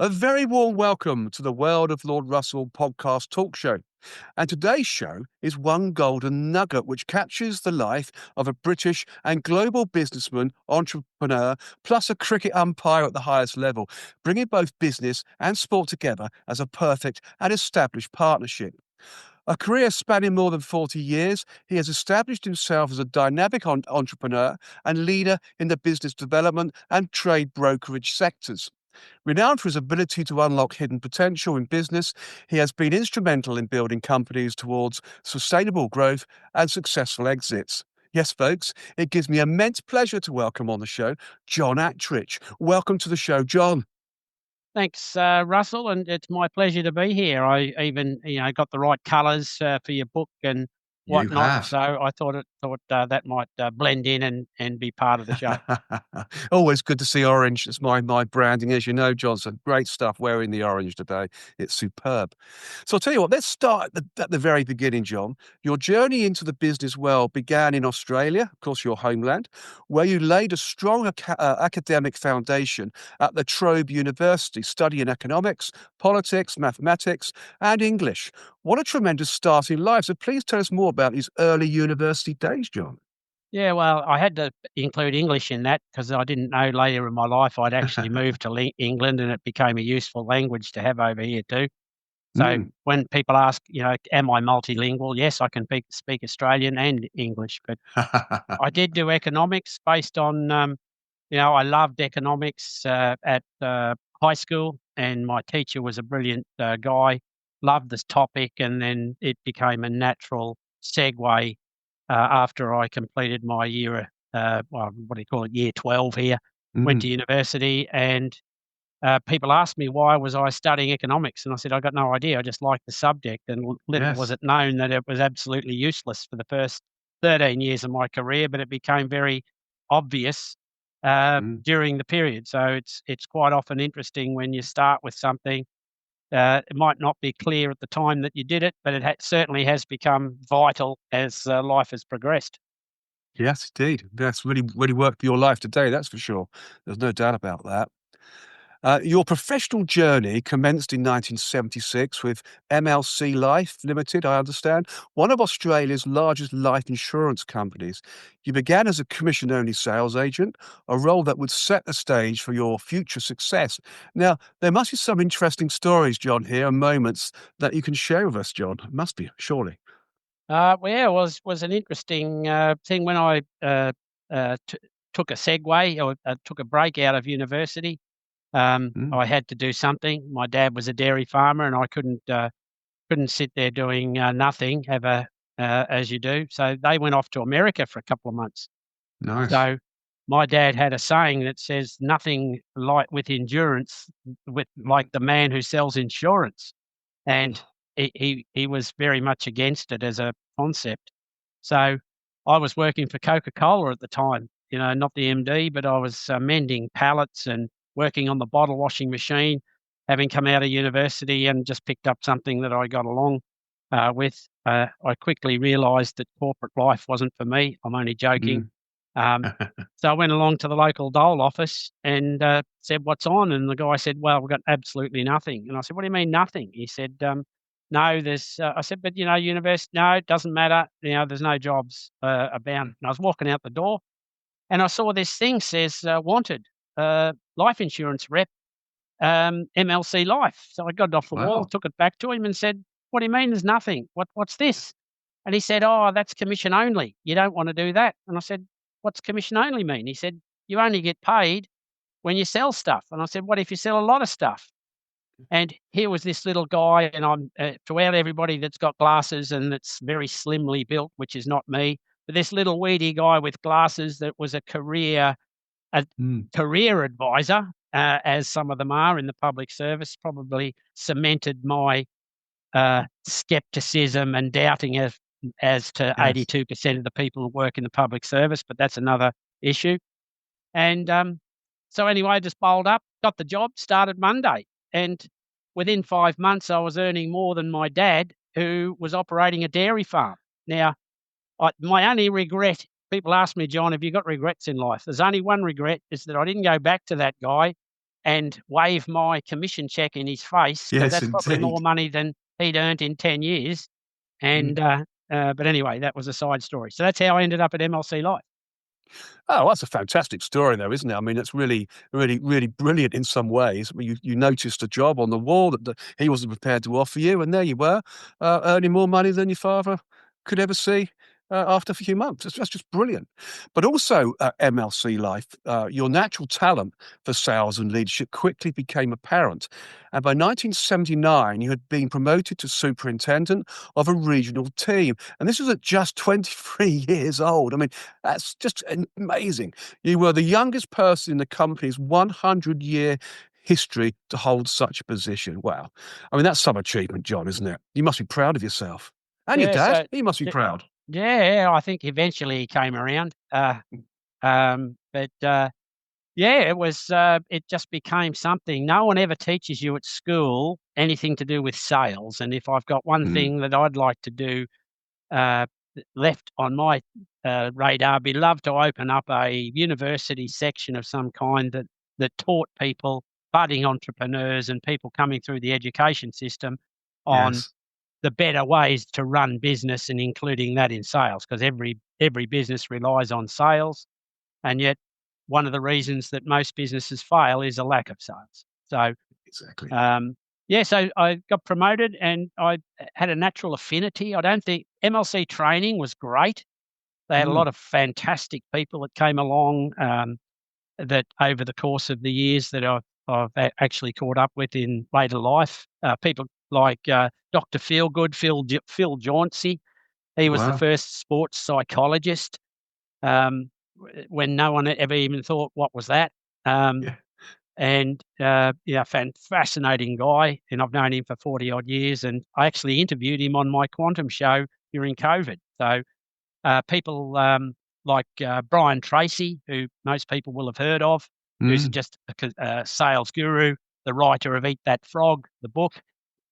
A very warm welcome to the World of Lord Russell podcast talk show. And today's show is one golden nugget which captures the life of a British and global businessman, entrepreneur, plus a cricket umpire at the highest level, bringing both business and sport together as a perfect and established partnership. A career spanning more than 40 years, he has established himself as a dynamic entrepreneur and leader in the business development and trade brokerage sectors. Renowned for his ability to unlock hidden potential in business, he has been instrumental in building companies towards sustainable growth and successful exits. Yes, folks, it gives me immense pleasure to welcome on the show John Attridge. Welcome to the show, John. Thanks, Russell, and it's my pleasure to be here. I even, got the right colours for your book and You whatnot, have. so I thought that might blend in and be part of the show. Always good to see orange. It's my branding, as you know, Johnson. Great stuff wearing the orange today. It's superb. So I'll tell you what, let's start at the very beginning, John. Your journey into the business world began in Australia, of course, your homeland, where you laid a strong academic foundation at La Trobe University, studying economics, politics, mathematics, and English. What a tremendous start in life. So please tell us more about these early university days, John. Yeah, well, I had to include English in that because I didn't know later in my life I'd actually moved to England, and it became a useful language to have over here too. So Mm. when people ask, am I multilingual? Yes, I can speak Australian and English, but I did do economics based on, I loved economics at high school, and my teacher was a brilliant guy, loved this topic, and then it became a natural segue after I completed my year, what do you call it, year 12 here, went Mm. to university, and people asked me why was I studying economics, and I said I got no idea. I just liked the subject, and little was Yes. it known that it was absolutely useless for the first 13 years of my career, but it became very obvious Mm. during the period. So it's quite often interesting when you start with something. It might not be clear at the time that you did it, but it certainly has become vital as life has progressed. Yes, indeed. That's really worked for your life today, that's for sure. There's no doubt about that. Your professional journey commenced in 1976 with MLC Life Limited, I understand, one of Australia's largest life insurance companies. You began as a commission-only sales agent, a role that would set the stage for your future success. Now, there must be some interesting stories, John, here, and moments that you can share with us, John. Must be, surely. Well, yeah, it was an interesting thing when I took a segue or took a break out of university. Mm. I had to do something. My dad was a dairy farmer, and I couldn't sit there doing nothing. As you do. So they went off to America for a couple of months. Nice. So my dad had a saying that says, "Nothing like with endurance, with like the man who sells insurance." And he was very much against it as a concept. So I was working for Coca-Cola at the time, not the MD, but I was mending pallets and working on the bottle washing machine, having come out of university and just picked up something that I got along with. I quickly realised that corporate life wasn't for me. I'm only joking. Mm. Um, so I went along to the local dole office and said, "What's on?" And the guy said, "Well, we've got absolutely nothing." And I said, "What do you mean nothing?" He said, "No, there's." I said, "But university, no, it doesn't matter. There's no jobs about." And I was walking out the door, and I saw this thing says wanted life insurance rep, MLC Life. So I got it off the wall, Wow. took it back to him, and said, "What do you mean there's nothing? What's this?" And he said, "Oh, that's commission only. You don't want to do that." And I said, "What's commission only mean?" He said, "You only get paid when you sell stuff." And I said, "What if you sell a lot of stuff?" And here was this little guy, and I'm throughout everybody that's got glasses and that's very slimly built, which is not me, but this little weedy guy with glasses that was a Mm. career advisor, as some of them are in the public service, probably cemented my skepticism and doubting as to Yes. 82% of the people who work in the public service, but that's another issue. And so anyway, I just bowled up, got the job, started Monday, and within 5 months, I was earning more than my dad, who was operating a dairy farm. Now, my only regret. People ask me, "John, have you got regrets in life?" There's only one regret, is that I didn't go back to that guy and wave my commission check in his face, because Yes, that's probably more indeed. money than he'd earned in 10 years. Mm. And, but anyway, that was a side story. So that's how I ended up at MLC Life. Oh, that's a fantastic story, though, isn't it? I mean, it's really, really, really brilliant in some ways. I mean, you noticed a job on the wall that he wasn't prepared to offer you, and there you were, earning more money than your father could ever see after a few months. That's just brilliant. But also, MLC Life, your natural talent for sales and leadership quickly became apparent. And by 1979, you had been promoted to superintendent of a regional team. And this was at just 23 years old. I mean, that's just amazing. You were the youngest person in the company's 100-year history to hold such a position. Wow. I mean, that's some achievement, John, isn't it? You must be proud of yourself. And your Yeah, dad, so he must be y proud. yeah, I think eventually he came around. Yeah, it just became something. No one ever teaches you at school anything to do with sales, and if I've got one Mm, thing that I'd like to do, uh, left on my, radar, be love to open up a university section of some kind that taught people, budding entrepreneurs and people coming through the education system, on yes. the better ways to run business, and including that in sales, because every business relies on sales, and yet one of the reasons that most businesses fail is a lack of sales. So, Exactly. um, yeah, so I got promoted, and I had a natural affinity. I don't think MLC training was great. They had a Mm, lot of fantastic people that came along, that over the course of the years that I've actually caught up with in later life. People like Dr. Feelgood, Phil Jauncey. He was the wow. first sports psychologist, when no one ever even thought, "What was that?" Um, Yeah. and yeah, fascinating guy, and I've known him for 40 odd years. And I actually interviewed him on my quantum show during COVID. So people like Brian Tracy, who most people will have heard of, who's Mm, just a sales guru, the writer of Eat That Frog, the book.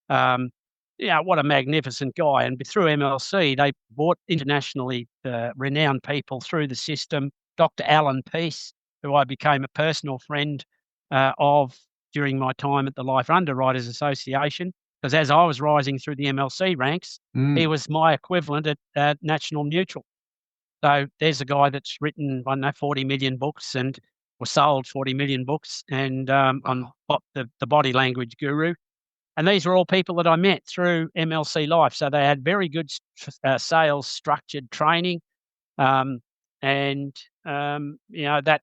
Um, yeah, what a magnificent guy. And through MLC, they brought internationally renowned people through the system. Dr. Alan Peace, who I became a personal friend of during my time at the Life Underwriters Association, because as I was rising through the MLC ranks, he mm, was my equivalent at National Mutual. So there's a guy that's written, I don't know, 40 million books, and was sold 40 million books, and on wow. the body language guru. And these were all people that I met through MLC Life. So they had very good sales structured training, um, and that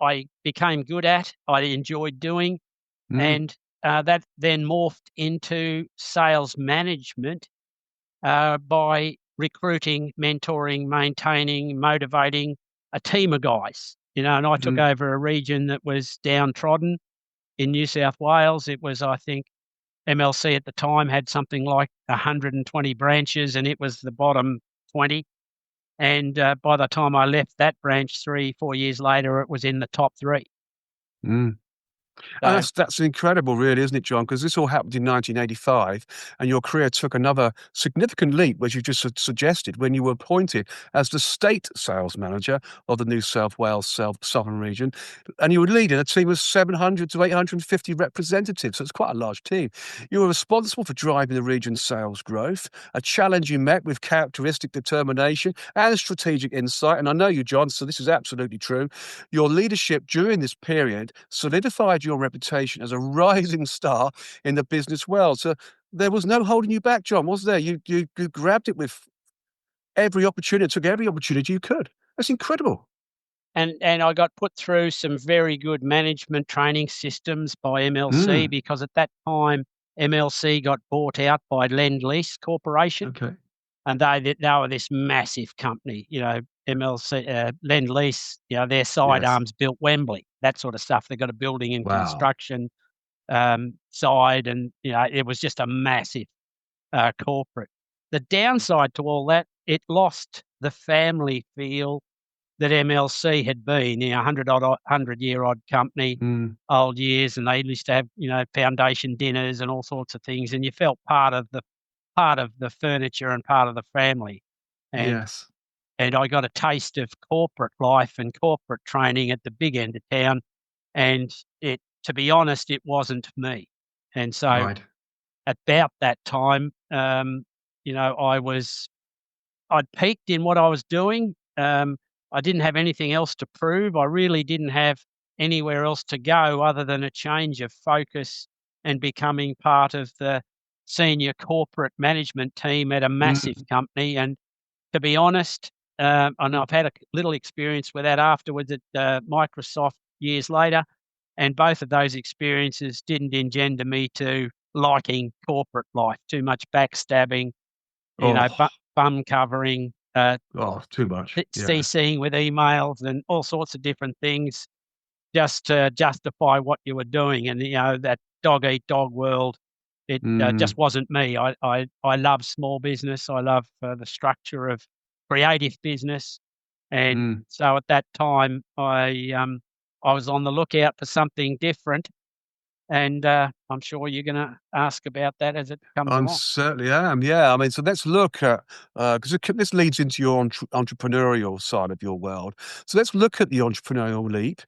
I became good at. I enjoyed doing, Mm, and that then morphed into sales management, by recruiting, mentoring, maintaining, motivating a team of guys. And I took mm, over a region that was downtrodden in New South Wales. It was, I think, MLC at the time had something like 120 branches, and it was the bottom 20. And by the time I left that branch 3, 4 years later, it was in the top three. mm. And So that's incredible, really, isn't it, John? Because this all happened in 1985, and your career took another significant leap, as you just suggested, when you were appointed as the state sales manager of the New South Wales Southern region, and you were leading a team of 700 to 850 representatives. So it's quite a large team. You were responsible for driving the region's sales growth, a challenge you met with characteristic determination and strategic insight. And I know you, John, so this is absolutely true. Your leadership during this period solidified your reputation as a rising star in the business world. So there was no holding you back, John, was there? You grabbed it with every opportunity, took every opportunity you could. That's incredible. and I got put through some very good management training systems by MLC, Mm, because at that time MLC got bought out by Lend-Lease Corporation, okay. and they were this massive company. MLC, Lend-Lease, their Yes. sidearms built Wembley, that sort of stuff. They got a building and Wow. construction side, and it was just a massive corporate. The downside to all that, it lost the family feel that MLC had been, 100-year-old company, Mm, old years, and they used to have, foundation dinners and all sorts of things, and you felt part of the furniture and part of the family. And yes. and I got a taste of corporate life and corporate training at the big end of town, and to be honest, it wasn't me. And so Right. about that time, I'd peaked in what I was doing. I didn't have anything else to prove. I really didn't have anywhere else to go other than a change of focus and becoming part of the senior corporate management team at a massive Mm. company. And to be honest, and I've had a little experience with that afterwards at Microsoft years later, and both of those experiences didn't engender me to liking corporate life. Too much backstabbing, Oh, bum covering, oh, too much. Yeah. CCing with emails and all sorts of different things just to justify what you were doing. And, that dog eat dog world, it Mm, just wasn't me. I love small business. I love the structure of creative business. And mm. so at that time, I was on the lookout for something different. And I'm sure you're going to ask about that as it comes I'm along. certainly am. Yeah. I mean, so let's look at because this leads into your entrepreneurial side of your world. So let's look at the entrepreneurial leap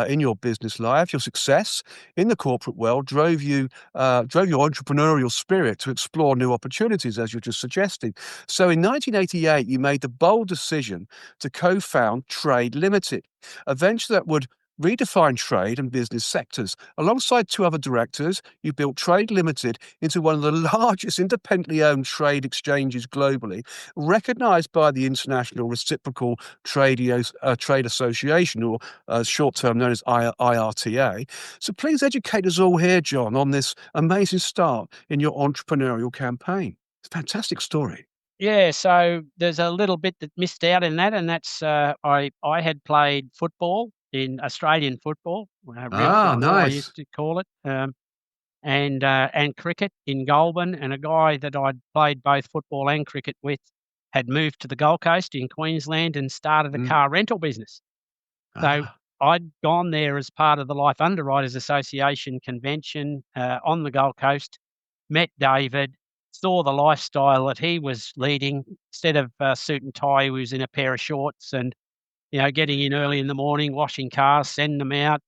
in your business life. Your success in the corporate world drove your entrepreneurial spirit to explore new opportunities, as you're just suggesting. So in 1988, you made the bold decision to co-found Trade Limited, a venture that would redefine trade and business sectors. Alongside two other directors, you built Trade Limited into one of the largest independently owned trade exchanges globally, recognized by the International Reciprocal Trade Association, or short term known as IRTA. So please educate us all here, John, on this amazing start in your entrepreneurial campaign. It's a fantastic story. Yeah, so there's a little bit that missed out in that, and that's I had played football in Australian football, real Ah, football I nice. used to call it, and cricket in Goulburn. And a guy that I'd played both football and cricket with had moved to the Gold Coast in Queensland and started a Mm. car rental business. So Ah. I'd gone there as part of the Life Underwriters Association convention on the Gold Coast, met David, saw the lifestyle that he was leading. Instead of suit and tie, he was in a pair of shorts and, getting in early in the morning, washing cars, sending them out,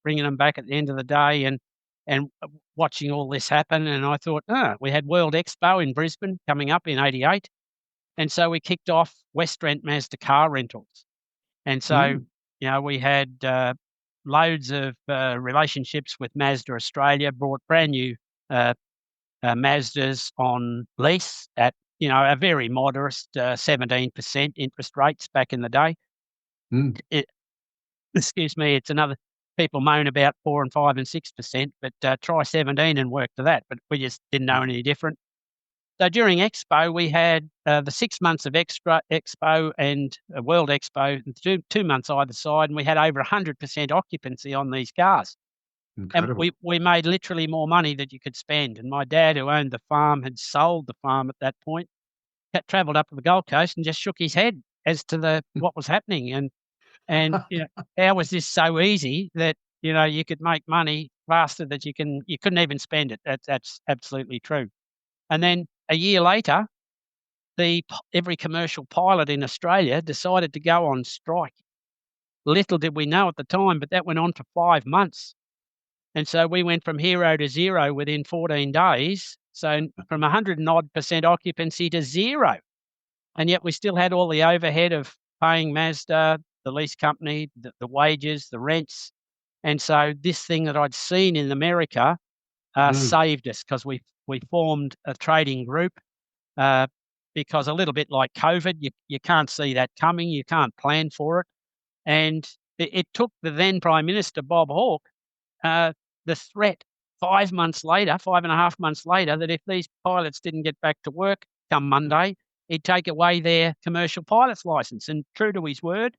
bringing them back at the end of the day, and watching all this happen. And I thought, we had World Expo in Brisbane coming up in '88, and so we kicked off West Rent Mazda car rentals. And so, Mm. we had loads of relationships with Mazda Australia, brought brand new uh, Mazdas on lease at, a very modest 17% interest rates back in the day. Mm. It, excuse me, it's another, people moan about 4 and 5 and 6%, but try 17 and work to that. But we just didn't know any different. So during Expo, we had the 6 months of Expo and World Expo, two months either side, and we had over 100% occupancy on these cars. And Incredible. we made literally more money than you could spend. And my dad, who owned the farm, had sold the farm at that point, travelled up to the Gold Coast and just shook his head as to what was happening. And how was this so easy that you could make money faster that you couldn't even spend it? That's absolutely true. And then a year later, every commercial pilot in Australia decided to go on strike. Little did we know at the time, but that went on for 5 months. And so we went from hero to zero within 14 days. So from 100 and odd percent occupancy to zero. And yet we still had all the overhead of paying Mazda, the lease company, the wages, the rents. And so this thing that I'd seen in America Mm. saved us, because we formed a trading group. Uh, because a little bit like COVID, you can't see that coming, you can't plan for it. And it took the then Prime Minister, Bob Hawke, uh, the threat 5 months later, 5.5 months later, that if these pilots didn't get back to work come Monday, he'd take away their commercial pilot's license. And true to his word,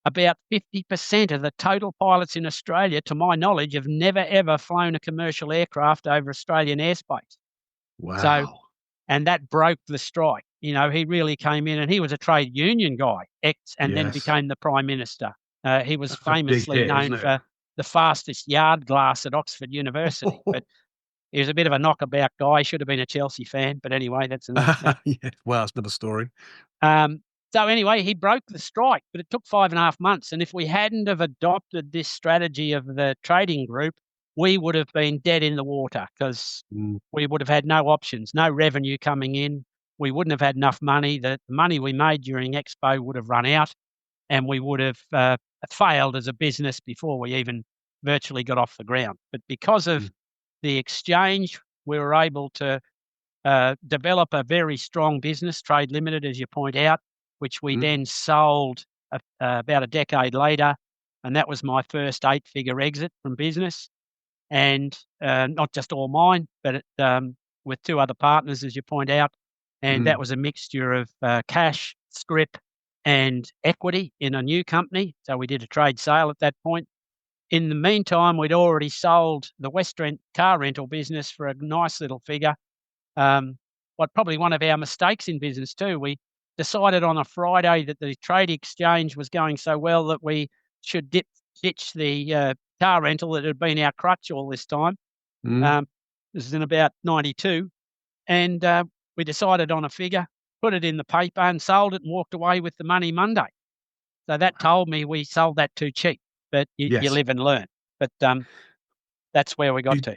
about 50% of the total pilots in Australia, to my knowledge, have never, ever flown a commercial aircraft over Australian airspace. So, Wow. and that broke the strike. He really came in, and he was a trade union guy, and then Yes. became the Prime Minister. He was That's a big famously hit, known isn't it? for the fastest yard glass at Oxford University, but he was a bit of a knockabout guy. Should have been a Chelsea fan, but anyway, that's another. Yeah. Wow, it's another story. So anyway, he broke the strike, but it took 5.5 months. And if we hadn't have adopted this strategy of the trading group, we would have been dead in the water because Mm, we would have had no options, no revenue coming in. We wouldn't have had enough money. The money we made during Expo would have run out, and we would have failed as a business before we even virtually got off the ground. But because of mm, the exchange, we were able to develop a very strong business, Trade Limited, as you point out, which we mm, then sold about a decade later. And that was my first 8-figure exit from business. And not just all mine, but with 2 other partners, as you point out. And that mm, was a mixture of cash, scrip, and equity in a new company. So we did a trade sale at that point. In the meantime, we'd already sold the Western car rental business for a nice little figure. But probably one of our mistakes in business too, we decided on a Friday that the trade exchange was going so well that we should ditch the car rental that had been our crutch all this time. mm. Um, this is in about 92. And we decided on a figure, put it in the paper and sold it and walked away with the money Monday. So that told me we sold that too cheap, but you Yes. live and learn. But that's where we got You to.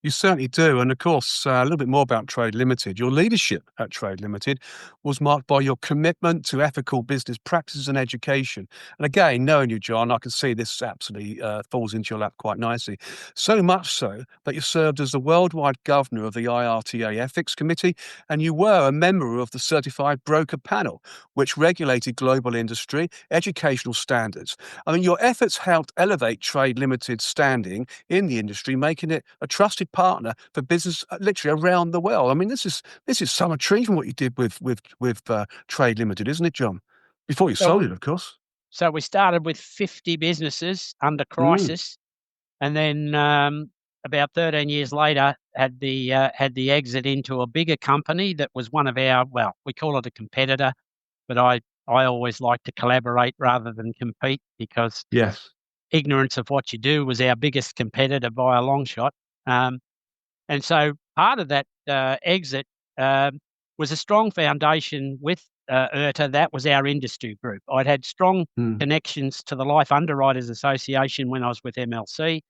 You certainly do. And of course, a little bit more about Trade Limited. Your leadership at Trade Limited was marked by your commitment to ethical business practices and education. And again, knowing you, John, I can see this absolutely falls into your lap quite nicely. So much so that you served as the worldwide governor of the IRTA Ethics Committee, and you were a member of the Certified Broker Panel, which regulated global industry educational standards. I mean, your efforts helped elevate Trade Limited's standing in the industry, making it a trusted partner for business literally around the world. I mean, this is some achievement what you did with Trade Limited, isn't it, John? Before you sold So it, of course. So we started with 50 businesses under Mm, crisis, and then about 13 years later had the exit into a bigger company that was one of our, well, we call it a competitor, but I always like to collaborate rather than compete because yes. ignorance of what you do was our biggest competitor by a long shot. Um, and so part of that exit was a strong foundation with IRTA. That was our industry group. I'd had strong Mm, connections to the Life Underwriters Association when I was with MLC,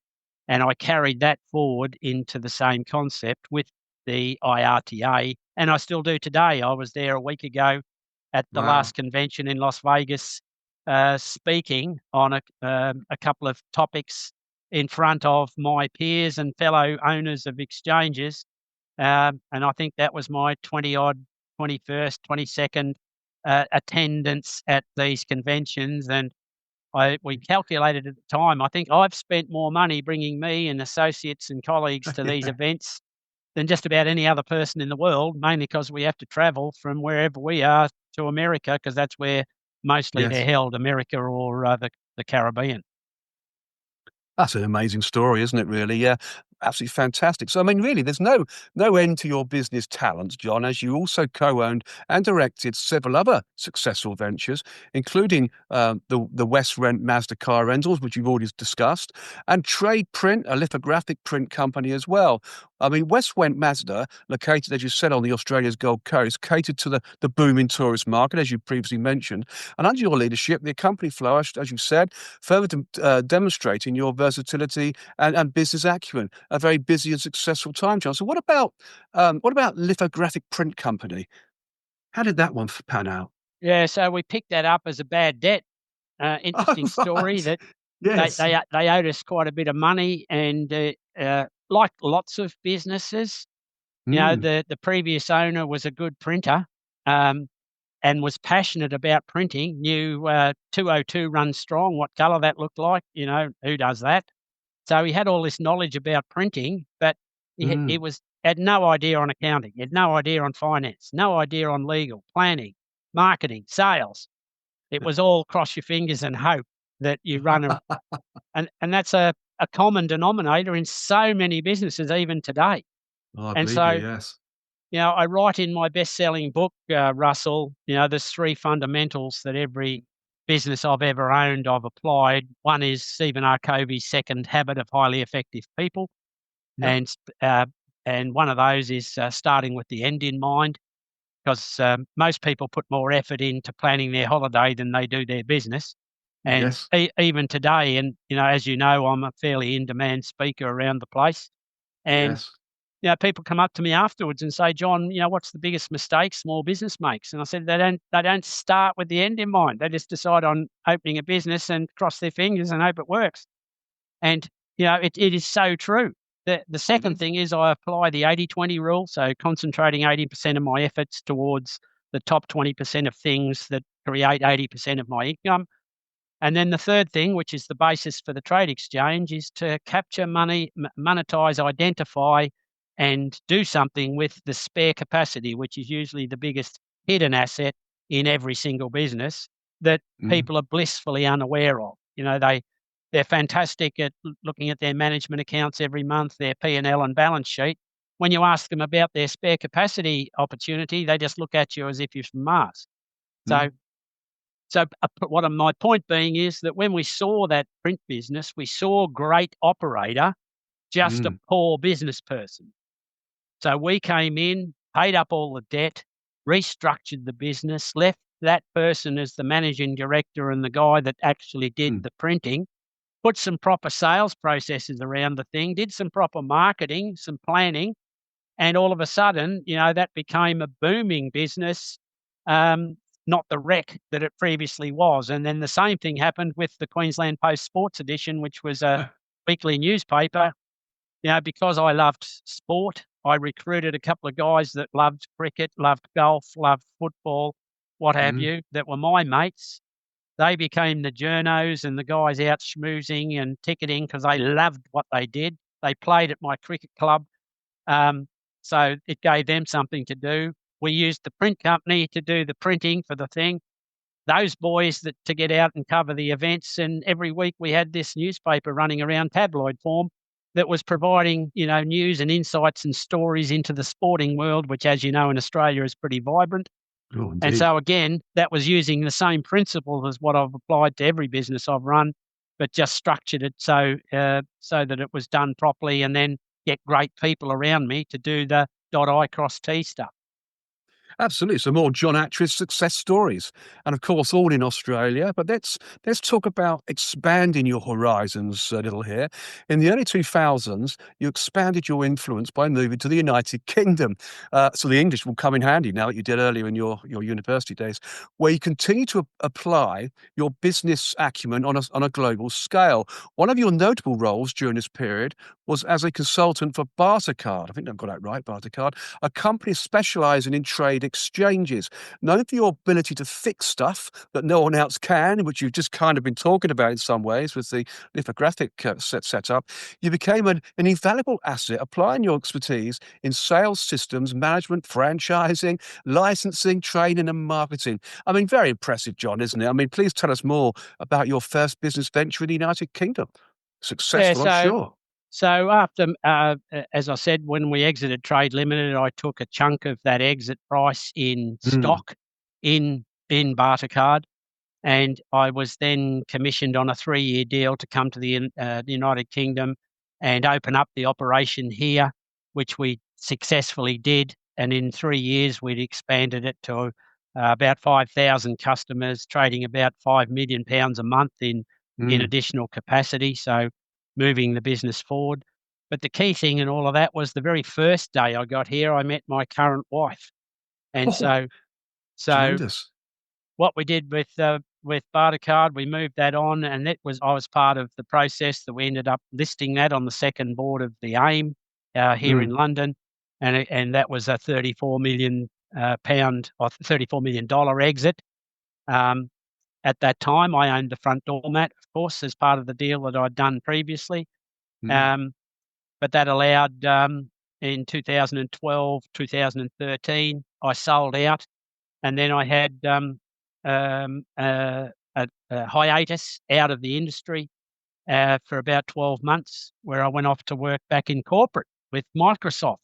and I carried that forward into the same concept with the IRTA, and I still do today. I was there a week ago at the wow. last convention in Las Vegas, speaking on a couple of topics in front of my peers and fellow owners of exchanges. And I think that was my 20 odd, 21st, 22nd attendance at these conventions. And we calculated at the time, I think I've spent more money bringing me and associates and colleagues to these Yeah. events than just about any other person in the world, mainly because we have to travel from wherever we are to America, because that's where mostly they're Yes. held, America or the Caribbean. That's an amazing story, isn't it, really? Yeah, absolutely fantastic. So, I mean, really, there's no end to your business talents, John, as you also co-owned and directed several other successful ventures, including the West Rent Mazda car rentals, which you've already discussed, and Trade Print, a lithographic print company as well. I mean, West Rent Mazda, located, as you said, on the Australia's Gold Coast, catered to the booming tourist market, as you previously mentioned. And under your leadership, the company flourished, as you said, further demonstrating your versatility and business acumen. A very busy and successful time, John. So what about lithographic print company? How did that one pan out? Yeah, so we picked that up as a bad debt. Interesting Oh, story right. that Yes. they owed us quite a bit of money, and like lots of businesses, Mm, the previous owner was a good printer, um, and was passionate about printing. Knew 202 run strong, what colour that looked like. Who does that? So he had all this knowledge about printing, but he mm. was had no idea on accounting. He had no idea on finance, no idea on legal, planning, marketing, sales. It was all cross your fingers and hope that you run and that's a common denominator in so many businesses even today. Oh, I And believe you, so, yes. I write in my best-selling book, Russell, there's 3 fundamentals that every business I've ever owned, I've applied. One is Stephen R. Covey's second habit of highly effective people, Yep. and one of those is starting with the end in mind. because most people put more effort into planning their holiday than they do their business. And Yes. even today, and as you know, I'm a fairly in-demand speaker around the place, and Yes. people come up to me afterwards and say, John, what's the biggest mistake small business makes? And I said, they don't start with the end in mind. They just decide on opening a business and cross their fingers and hope it works. And, it is so true. The second Mhm. thing is I apply the 80-20 rule, so concentrating 80% of my efforts towards the top 20% of things that create 80% of my income. And then the third thing, which is the basis for the trade exchange, is to capture money, monetize, identify, and do something with the spare capacity, which is usually the biggest hidden asset in every single business that Mhm. people are blissfully unaware of. They're fantastic at looking at their management accounts every month, their P&L and balance sheet. When you ask them about their spare capacity opportunity, they just look at you as if you're from Mars. So Mhm. what my point being is that when we saw that print business, we saw great operator, just a Mm. poor business person. So we came in, paid up all the debt, restructured the business, left that person as the managing director and the guy that actually did Mm. the printing, put some proper sales processes around the thing, did some proper marketing, some planning, and all of a sudden, that became a booming business, not the wreck that it previously was. And then the same thing happened with the Queensland Post Sports Edition, which was a weekly newspaper. Because I loved sport, I recruited a couple of guys that loved cricket, loved golf, loved football, what have Mhm. you, that were my mates. They became the journos and the guys out schmoozing and ticketing because they loved what they did. They played at my cricket club. Um, so it gave them something to do. We used the print company to do the printing for the thing. Those boys to get out and cover the events. And every week we had this newspaper running around tabloid form that was providing, news and insights and stories into the sporting world, which, as you know, in Australia is pretty vibrant. Oh, And indeed. so again, that was using the same principles as what I've applied to every business I've run, but just structured it so that it was done properly, and then get great people around me to do the dot I cross T stuff. Absolutely. So more John Attridge success stories, and of course, all in Australia. But let's talk about expanding your horizons a little here. In the early 2000s, you expanded your influence by moving to the United Kingdom. So the English will come in handy now that you did earlier in your university days, where you continue to apply your business acumen on a global scale. One of your notable roles during this period was as a consultant for Bartercard. I think I've got that right, Bartercard, a company specializing in trade exchanges, known for your ability to fix stuff that no one else can, which you've just kind of been talking about in some ways with the lithographic set up. You became an invaluable asset, applying your expertise in sales systems, management, franchising, licensing, training, and marketing. I mean, very impressive, John, isn't it? I mean, please tell us more about your first business venture in the United Kingdom. Yeah, Successful, I'm so sure. so after, as I said, when we exited Trade Limited, I took a chunk of that exit price in Mm. stock in Bartercard. And I was then commissioned on a 3-year deal to come to the United Kingdom and open up the operation here, which we successfully did. And in 3 years, we'd expanded it to about 5,000 customers, trading about £5 million a month in Mm. additional capacity. So moving the business forward. But the key thing in all of that was the very first day I got here, I met my current wife. And Oh, so tremendous. what we did with Bartercard, we moved that on, and I was part of the process that we ended up listing that on the second board of the AIM here in Mm. London, and that was a 34 million pound or $34 million exit. Um, at that time, I owned the front doormat, of course, as part of the deal that I'd done previously. Mm. Um, but that allowed in 2012, 2013, I sold out, and then I had a hiatus out of the industry for about 12 months, where I went off to work back in corporate with Microsoft,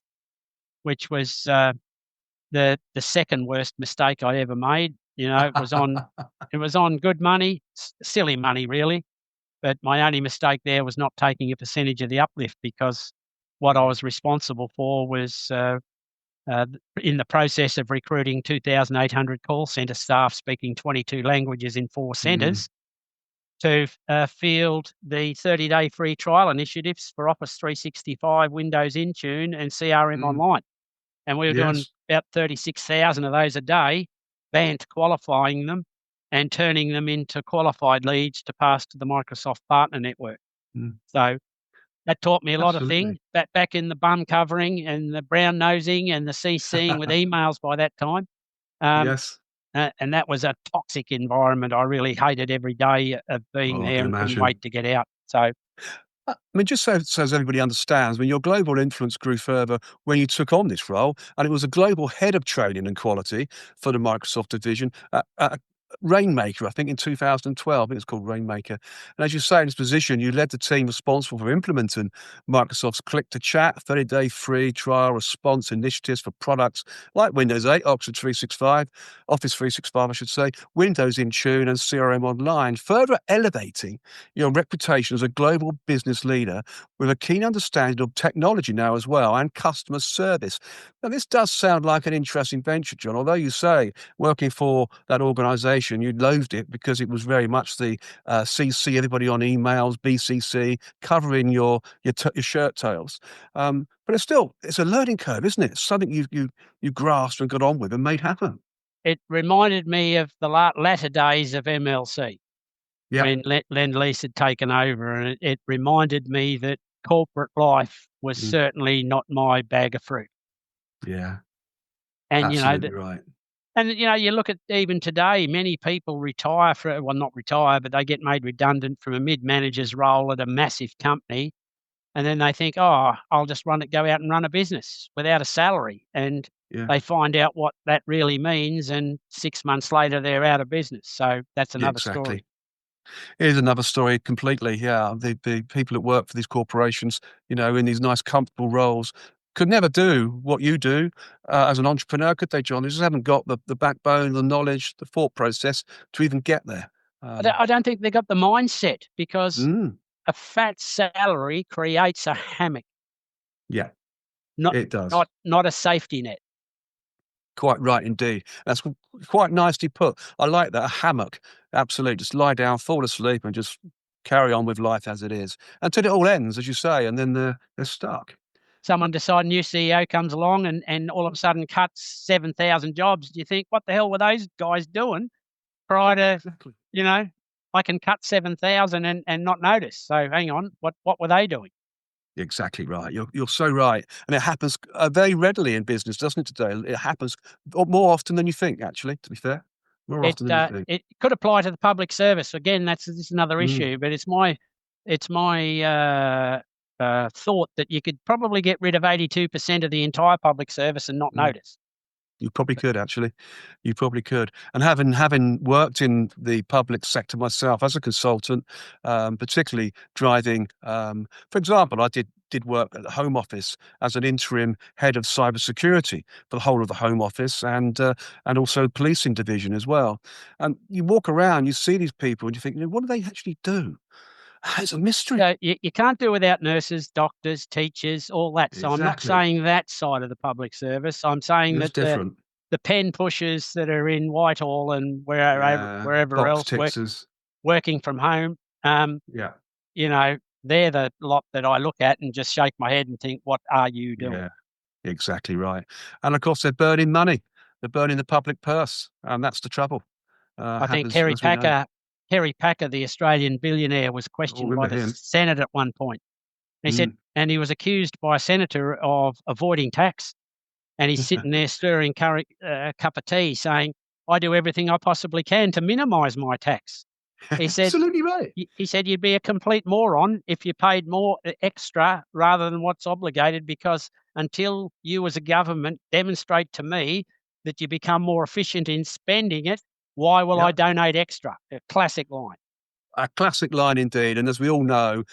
which was the second worst mistake I ever made. It was on good money, silly money really, but my only mistake there was not taking a percentage of the uplift, because what I was responsible for was in the process of recruiting 2,800 call centre staff speaking 22 languages in 4 Mm, centres to field the 30-day free trial initiatives for Office 365, Windows Intune, and CRM mm. Online. And we were doing Yes. about 36,000 of those a day, BANT qualifying them and turning them into qualified leads to pass to the Microsoft Partner Network. Mm, So that taught me a lot of things. absolutely. Back in the bum covering and the brown nosing and the CCing with emails by that time. Um, Yes. and that was a toxic environment. I really hated every day of being Oh, I there can and couldn't imagine. wait to get out. So I mean, just so as everybody understands, your global influence grew further when you took on this role, and it was a global head of training and quality for the Microsoft division at Rainmaker, I think in 2012. I think it's called Rainmaker. And as you say, in this position, you led the team responsible for implementing Microsoft's Click to Chat, 30-day free trial response initiatives for products like Windows 8, Office 365, Office 365, I should say, Windows Intune, and CRM Online, further elevating your reputation as a global business leader with a keen understanding of technology now as well and customer service. Now, this does sound like an interesting venture, John, although you say working for that organization, you loathed it because it was very much the CC everybody on emails, BCC, covering your shirt tails. But it's a learning curve, isn't it? It's something you grasped and got on with and made happen. it reminded me of the latter days of MLC. Yeah, When Lend-Lease had taken over, and it reminded me that corporate life was mm, certainly not my bag of fruit. yeah, And, absolutely right. you look at even today, many people retire well, not retire, but they get made redundant from a mid-manager's role at a massive company, and then they think, "Oh, I'll just go out and run a business without a salary." And Yeah, they find out what that really means, and 6 months later, they're out of business. So that's yeah, another story. exactly. Here's another story completely. Yeah, the people that work for these corporations, in these nice, comfortable roles, could never do what you do as an entrepreneur, could they, John? They just haven't got the backbone, the knowledge, the thought process to even get there. Um, I don't think they got the mindset because mm, a fat salary creates a hammock, yeah, not it does. not a safety net. Quite right indeed. That's quite nicely put. I like that. A hammock. Absolutely. Just lie down, fall asleep, and just carry on with life as it is until it all ends, as you say, and then they're stuck. Someone decide new CEO comes along and all of a sudden cuts 7,000 jobs. Do you think, what the hell were those guys doing prior to, Exactly. you know, I can cut 7,000 and not notice. So hang on, what were they doing? Exactly right. You're so right, and it happens very readily in business, doesn't it? Today, it happens more often than you think. Actually, to be fair, more often than you think. It could apply to the public service. Again, this is another Mm, issue, but it's my thought that you could probably get rid of 82% of the entire public service and not mm. notice. You probably could actually. You probably could. And having worked in the public sector myself as a consultant, particularly driving, for example, I did work at the Home Office as an interim head of cybersecurity for the whole of the Home Office and also policing division as well. And you walk around, you see these people, and you think, what do they actually do? It's a mystery. So you can't do without nurses, doctors, teachers, all that. So I'm not Exactly. saying that side of the public service. I'm saying It's that different. the pen pushers that are in Whitehall and Yeah. wherever Box else ticksers. working from home, um, Yeah. you know, they're the lot that I look at and just shake my head and think, what are you doing? Yeah. Exactly right. And of course, they're burning money. They're burning the public purse, and that's the trouble. I think Happens as we know. Kerry Packer, the Australian billionaire, was All questioned by remember the him. Senate at one point. He said, Mm. and he was accused by a senator of avoiding tax. And he's sitting there stirring a cup of tea saying, I do everything I possibly can to minimise my tax. He said, Absolutely right. he said, you'd be a complete moron if you paid more extra rather than what's obligated, because until you as a government demonstrate to me that you become more efficient in spending it, why will I Yep. donate extra? A classic line. A classic line indeed. And as we all know,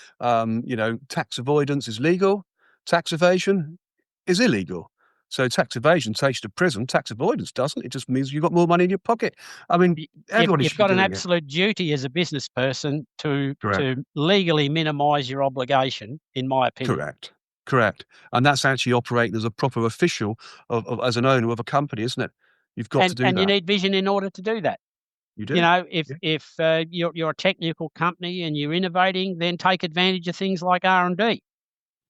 tax avoidance is legal, tax evasion is illegal. So tax evasion takes you to prison. Tax avoidance doesn't. It just means you've got more money in your pocket. I mean, everybody You've should be got an doing it. absolute duty as a business person to Correct. legally minimise your obligation, in my opinion. Correct. Correct. And that's actually operating as a proper official as an owner of a company, isn't it? You've got to do And you that. need vision in order to do that. You You do. know, Yeah, if you're a technical company and you're innovating, then take advantage of things like R&D.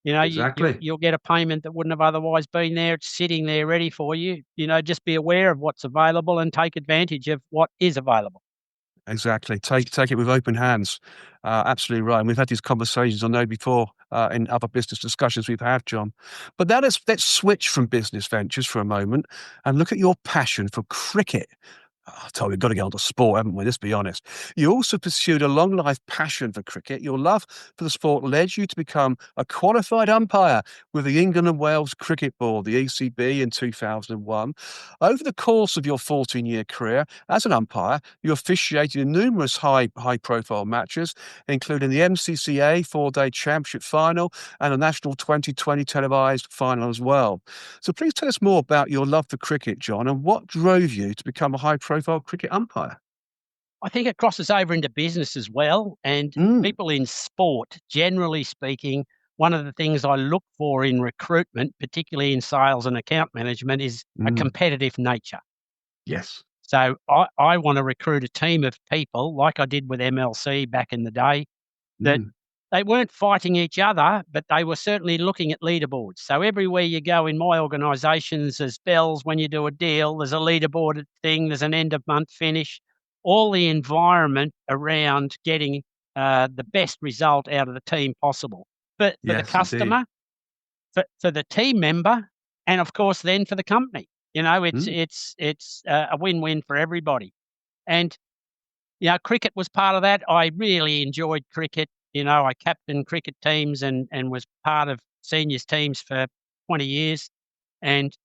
You know, exactly. you'll get a payment that wouldn't have otherwise been there. It's sitting there ready for you. You know, just be aware of what's available and take advantage of what is available. Exactly. Take it with open hands. Absolutely right. And we've had these conversations, I know, before in other business discussions we've had, John. But now let's switch from business ventures for a moment and look at your passion for cricket. I told you, we've got to get on to sport, haven't we? Let's be honest. You also pursued a long life passion for cricket. Your love for the sport led you to become a qualified umpire with the England and Wales Cricket Board, the ECB, in 2001. Over the course of your 14-year career as an umpire, you officiated in numerous high-profile matches, including the MCCA 4-day championship final and the National 2020 televised final as well. So please tell us more about your love for cricket, John, and what drove you to become a high-profile cricket umpire? I think it crosses over into business as well. And Mm, people in sport, generally speaking, one of the things I look for in recruitment, particularly in sales and account management, is a mm, competitive nature. yes. So I want to recruit a team of people like I did with MLC back in the day that Mm, they weren't fighting each other, but they were certainly looking at leaderboards. So everywhere you go in my organisations, there's bells when you do a deal, there's a leaderboard thing, there's an end of month finish, all the environment around getting the best result out of the team possible. But for the yes, indeed. customer, for the team member, and of course then for the company. You know, Mm, it's a win-win for everybody. And cricket was part of that. I really enjoyed cricket. You know, I captained cricket teams and was part of seniors teams for 20 years. And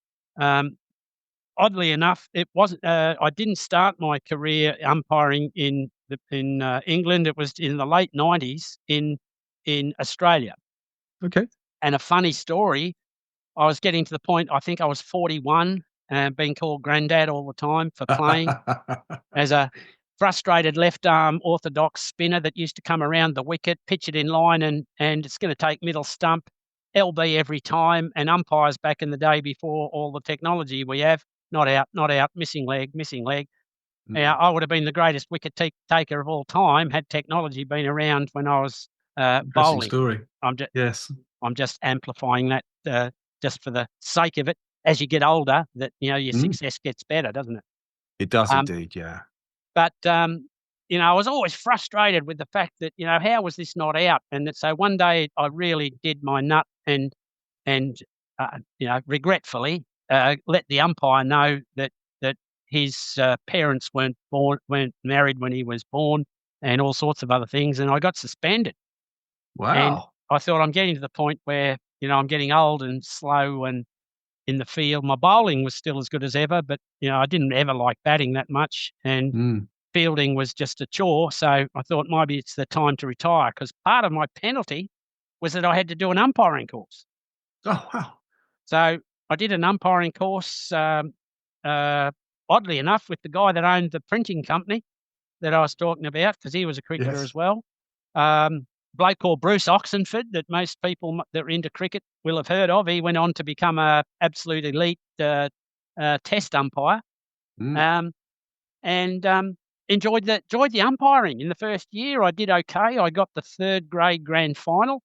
oddly enough, it wasn't. I didn't start my career umpiring in England. It was in the late 90s in Australia. okay. And a funny story, I was getting to the point. I think I was 41 and being called granddad all the time for playing as a frustrated left arm orthodox spinner that used to come around the wicket, pitch it in line, and it's going to take middle stump, LB every time, and umpires back in the day before all the technology we have, not out, not out, missing leg, missing leg. Mm, Now, I would have been the greatest wicket taker of all time had technology been around when I was interesting bowling. story. I'm just Yes. I'm just amplifying that just for the sake of it. As you get older, that your Mm, success gets better, doesn't it? it does Um, indeed, yeah. But, I was always frustrated with the fact that, how was this not out? And that so one day I really did my nut and regretfully, let the umpire know that his parents weren't married when he was born and all sorts of other things, and I got suspended. And Wow. I thought I'm getting to the point where, I'm getting old and slow and in the field. My bowling was still as good as ever, but, I didn't ever like batting that much, and Mm. fielding was just a chore. So I thought maybe it's the time to retire because part of my penalty was that I had to do an umpiring course. Oh, wow. So I did an umpiring course, uh, oddly enough, with the guy that owned the printing company that I was talking about because he was a cricketer as Yes. well. Bloke called Bruce Oxenford that most people that are into cricket will have heard of. He went on to become a absolute elite test umpire. Mm, Um, and enjoyed the umpiring. In the first year, I did okay. I got the third grade grand final,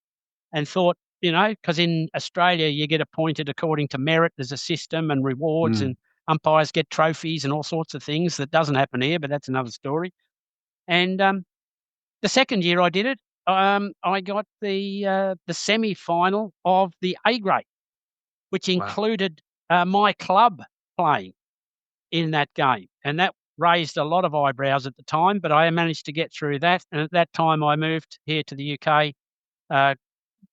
and thought, because in Australia you get appointed according to merit. There's a system and rewards, mm, and umpires get trophies and all sorts of things. That doesn't happen here, but that's another story. And the second year I did it, I got the semi final of the A grade, which wow. included my club playing in that game. And that raised a lot of eyebrows at the time, but I managed to get through that. And at that time, I moved here to the UK, uh,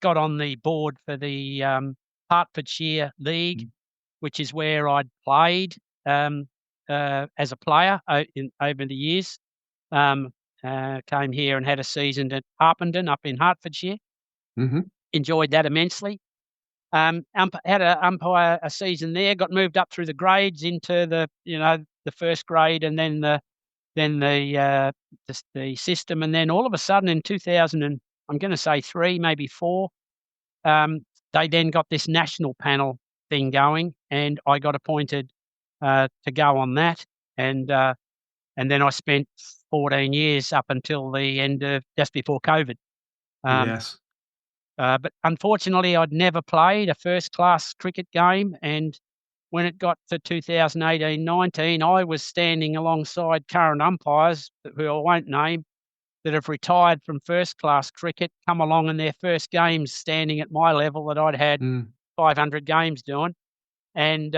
got on the board for the Hertfordshire League, Mm, which is where I'd played as a player over the years. Um, Came here and had a season at Harpenden up in Hertfordshire. mhm, Enjoyed that immensely. Had a umpire a season there, got moved up through the grades into the first grade, and then the system, and then all of a sudden in 2000 and I'm going to say 3, maybe 4, they then got this national panel thing going, and I got appointed to go on that. And then I spent 14 years up until the end of just before COVID. Yes. But unfortunately, I'd never played a first-class cricket game, and when it got to 2018-19, I was standing alongside current umpires, who I won't name, that have retired from first-class cricket, come along in their first games standing at my level that I'd had 500 games doing, and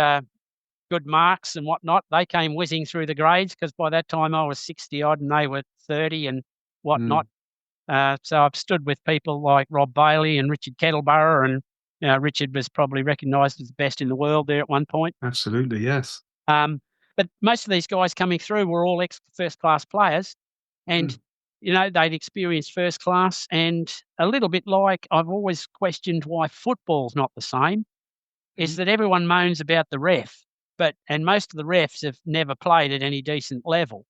good marks and whatnot. They came whizzing through the grades because by that time I was 60-odd and they were 30 and whatnot. So I've stood with people like Rob Bailey and Richard Kettleborough, and Richard was probably recognised as the best in the world there at one point. Absolutely, yes. But most of these guys coming through were all ex-first-class players, and they'd experienced first class. And a little bit like I've always questioned why football's not the same, is that everyone moans about the ref, and most of the refs have never played at any decent level.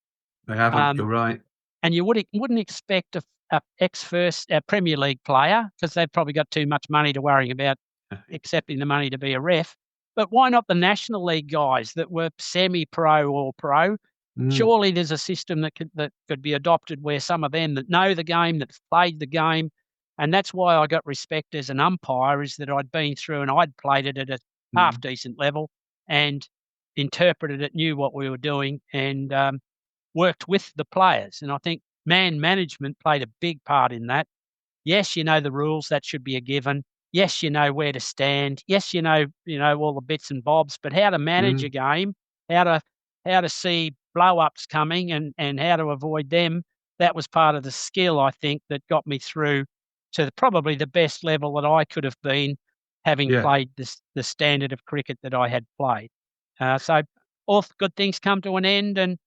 They haven't. You're right. And you wouldn't expect a ex-first Premier League player, because they've probably got too much money to worry about accepting the money to be a ref. But why not the National League guys that were semi-pro or pro? Surely there's a system that could be adopted where some of them that know the game, that's played the game, and that's why I got respect as an umpire, is that I'd been through and I'd played it at a half-decent level and interpreted it, knew what we were doing, and worked with the players. And I think man management played a big part in that. Yes, you know the rules, that should be a given. Yes, you know where to stand. Yes, you know all the bits and bobs, but how to manage a game, how to see blow-ups coming and how to avoid them, that was part of the skill, I think, that got me through to probably the best level that I could have been, having played the standard of cricket that I had played. So all good things come to an end, and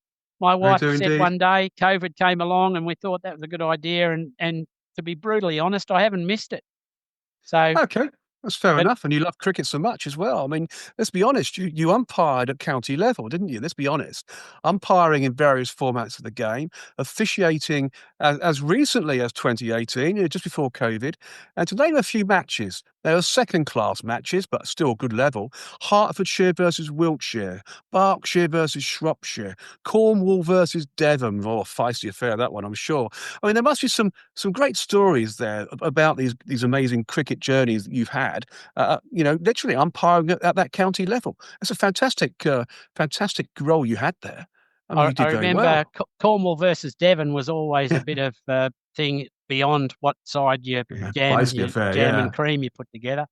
my wife said one day, COVID came along, and we thought that was a good idea. And to be brutally honest, I haven't missed it. So okay, that's fair enough. And you love cricket so much as well. I mean, let's be honest. You umpired at county level, didn't you? Let's be honest. Umpiring in various formats of the game, officiating as recently as 2018, just before COVID, and to name a few matches. They were second-class matches, but still good level. Hertfordshire versus Wiltshire, Berkshire versus Shropshire, Cornwall versus Devon. Oh, a feisty affair, that one, I'm sure. I mean, there must be some great stories there about these amazing cricket journeys that you've had. Literally umpiring at that county level. It's a fantastic role you had there. I mean, you did very well. I remember Cornwall versus Devon was always a bit of a thing beyond what side you jam and cream you put together.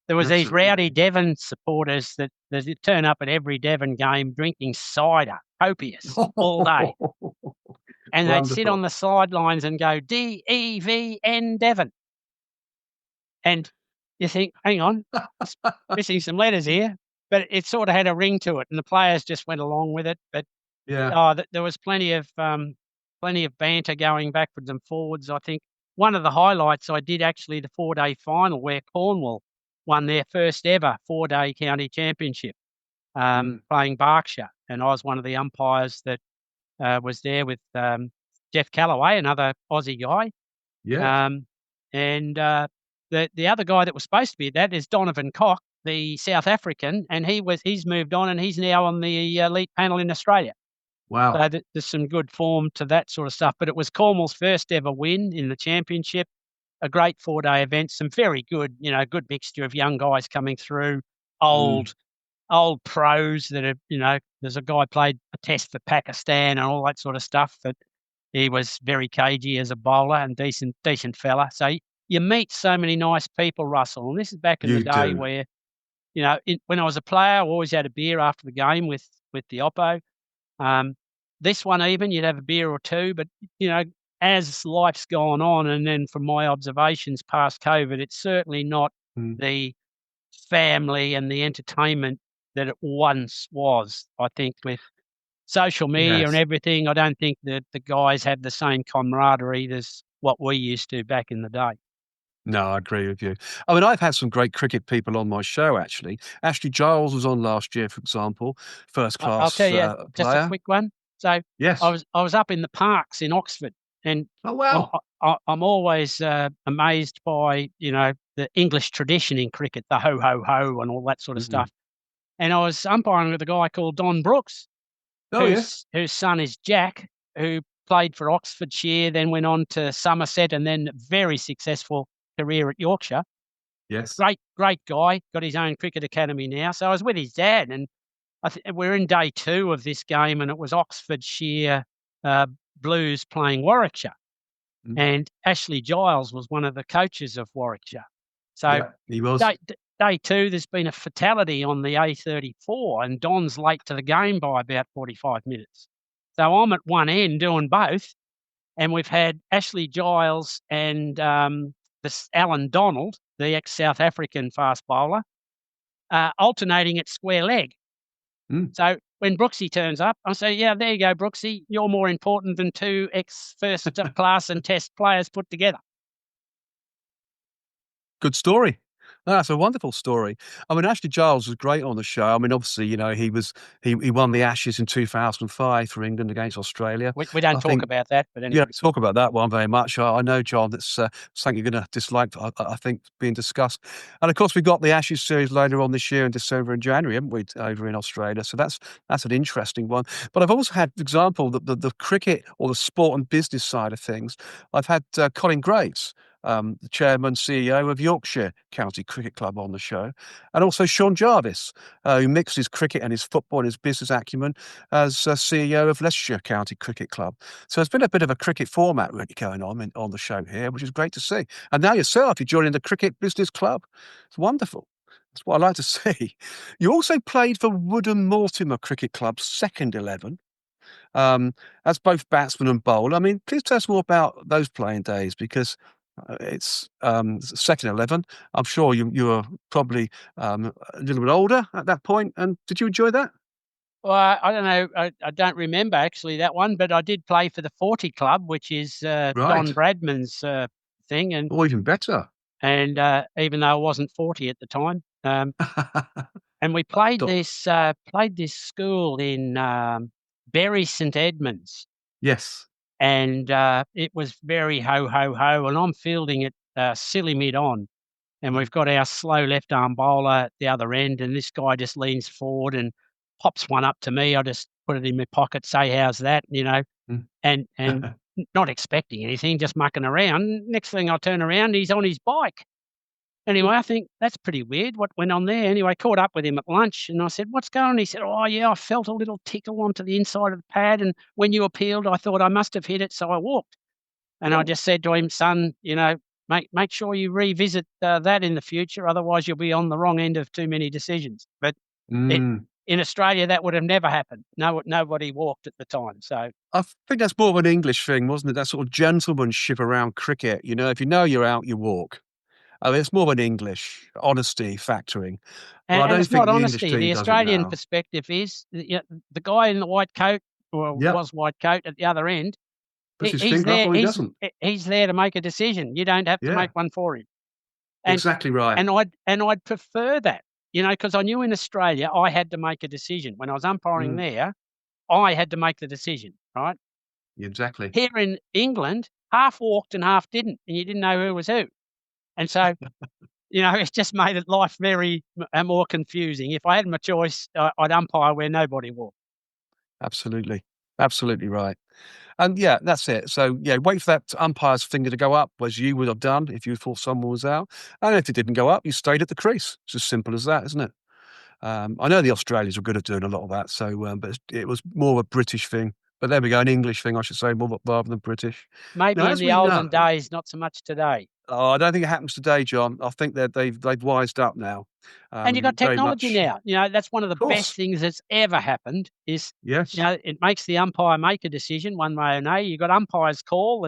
There was these rowdy Devon supporters that turn up at every Devon game drinking cider, copious, all day. And they'd sit on the sidelines and go, D-E-V-N Devon. And you think, hang on, missing some letters here. But it sort of had a ring to it, and the players just went along with it. But there was plenty of banter going backwards and forwards. I think one of the highlights I did actually the 4-day final, where Cornwall won their first ever 4-day county championship, playing Berkshire, and I was one of the umpires that was there with Jeff Callaway, another Aussie guy. The other guy that was supposed to be that is Donovan Cock, the South African, and he's moved on, and he's now on the elite panel in Australia. Wow. So there's some good form to that sort of stuff. But it was Cornwall's first ever win in the championship, a great 4-day event, some very good, good mixture of young guys coming through, old pros that are, there's a guy played a test for Pakistan and all that sort of stuff, that he was very cagey as a bowler and decent fella. So you meet so many nice people, Russell. And this is back in the day where, when I was a player, I always had a beer after the game with the oppo. This one even, you'd have a beer or two, but, as life's gone on, and then from my observations past COVID, it's certainly not the family and the entertainment that it once was. I think with social media and everything, I don't think that the guys have the same camaraderie as what we used to back in the day. No, I agree with you. I mean, I've had some great cricket people on my show, actually. Ashley Giles was on last year, for example, first class I'll tell you just a quick one. So yes. I was up in the parks in Oxford, and oh wow, I'm always amazed by, the English tradition in cricket, the ho, ho, ho and all that sort of Mm. stuff. And I was umpiring with a guy called Don Brooks, Oh, yes. whose son is Jack, who played for Oxfordshire, then went on to Somerset, and then very successful career at Yorkshire. Yes. Great guy, got his own cricket academy now. So I was with his dad, and we're in day 2 of this game, and it was Oxfordshire uh, Blues playing Warwickshire. Mm. And Ashley Giles was one of the coaches of Warwickshire. So Yeah, he was. day 2, there's been a fatality on the A34, and Don's late to the game by about 45 minutes. So I'm at one end doing both, and we've had Ashley Giles and this Alan Donald, the ex-South African fast bowler, alternating at square leg. Mm. So when Brooksy turns up, I say, yeah, there you go, Brooksy. You're more important than 2 ex-first class and test players put together. Good story. No, that's a wonderful story. I mean, Ashley Giles was great on the show. I mean, obviously, he won the Ashes in 2005 for England against Australia. We don't I talk think about that, but yeah, anyway. talk about that one very much. I know, John, that's something you're going to dislike, I think, being discussed. And of course, we've got the Ashes series later on this year in December and January, haven't we, over in Australia? So that's an interesting one. But I've also had, for example, the cricket or the sport and business side of things. I've had Colin Graves, the chairman, CEO of Yorkshire County Cricket Club, on the show, and also Sean Jarvis, who mixes cricket and his football and his business acumen as CEO of Leicestershire County Cricket Club. So there's been a bit of a cricket format really going on the show here, which is great to see. And now yourself, you're joining the Cricket Business Club. It's wonderful. That's what I like to see. You also played for Woodham Mortimer Cricket Club's second 11, as both batsman and bowler. I mean, please tell us more about those playing days, because it's second 11. I'm sure you were probably a little bit older at that point. And did you enjoy that? Well, I don't know. I don't remember actually that one, but I did play for the 40 Club, which is Don Right. Bradman's thing. Or even better. And even though I wasn't 40 at the time, and we Stop. played this school in Bury St Edmunds, Yes. and it was very ho ho ho. And I'm fielding it silly mid on, and Mm. we've got our slow left arm bowler at the other end, and this guy just leans forward and pops one up to me. I just put it in my pocket, say, "How's that?" Mm. and not expecting anything, just mucking around. Next thing I turn around, he's on his bike. Anyway, I think that's pretty weird. What went on there? Anyway, caught up with him at lunch, and I said, "What's going on?" He said, "Oh yeah, I felt a little tickle onto the inside of the pad, and when you appealed, I thought I must have hit it, so I walked." And I Oh. just said to him, "Son, make sure you revisit that in the future, otherwise you'll be on the wrong end of too many decisions." But it Mm. in Australia, that would have never happened. No, nobody walked at the time. So I think that's more of an English thing, wasn't it? That sort of gentlemanship around cricket. If you know you're out, you walk. I mean, it's more of an English honesty factoring. But I and don't it's think not the English honesty. team The does it Australian now. perspective is the guy in the white coat, or Yep. was white coat at the other end. Puts his He's finger up there. or he doesn't. He's there to make a decision. You don't have to Yeah. make one for him. And Exactly right. I'd prefer that, because I knew in Australia I had to make a decision when I was umpiring Mm. there. I had to make the decision, right? Exactly. Here in England, half walked and half didn't, and you didn't know who was who. And so, it's just made it life very more confusing. If I had my choice, I'd umpire where nobody walked. Absolutely. Absolutely right. And yeah, that's it. So yeah, wait for that umpire's finger to go up, as you would have done if you thought someone was out. And if it didn't go up, you stayed at the crease. It's as simple as that, isn't it? I know the Australians were good at doing a lot of that. So, but it was more of a British thing. But there we go, an English thing, I should say, more rather than British. Now, Maybe in as the we know, olden days, not so much today. I don't think it happens today, John. I think that they've wised up now. And you've got Very technology much, now. That's one of the of best course. things that's ever happened is, Yes, it makes the umpire make a decision one way or another. You've got umpire's call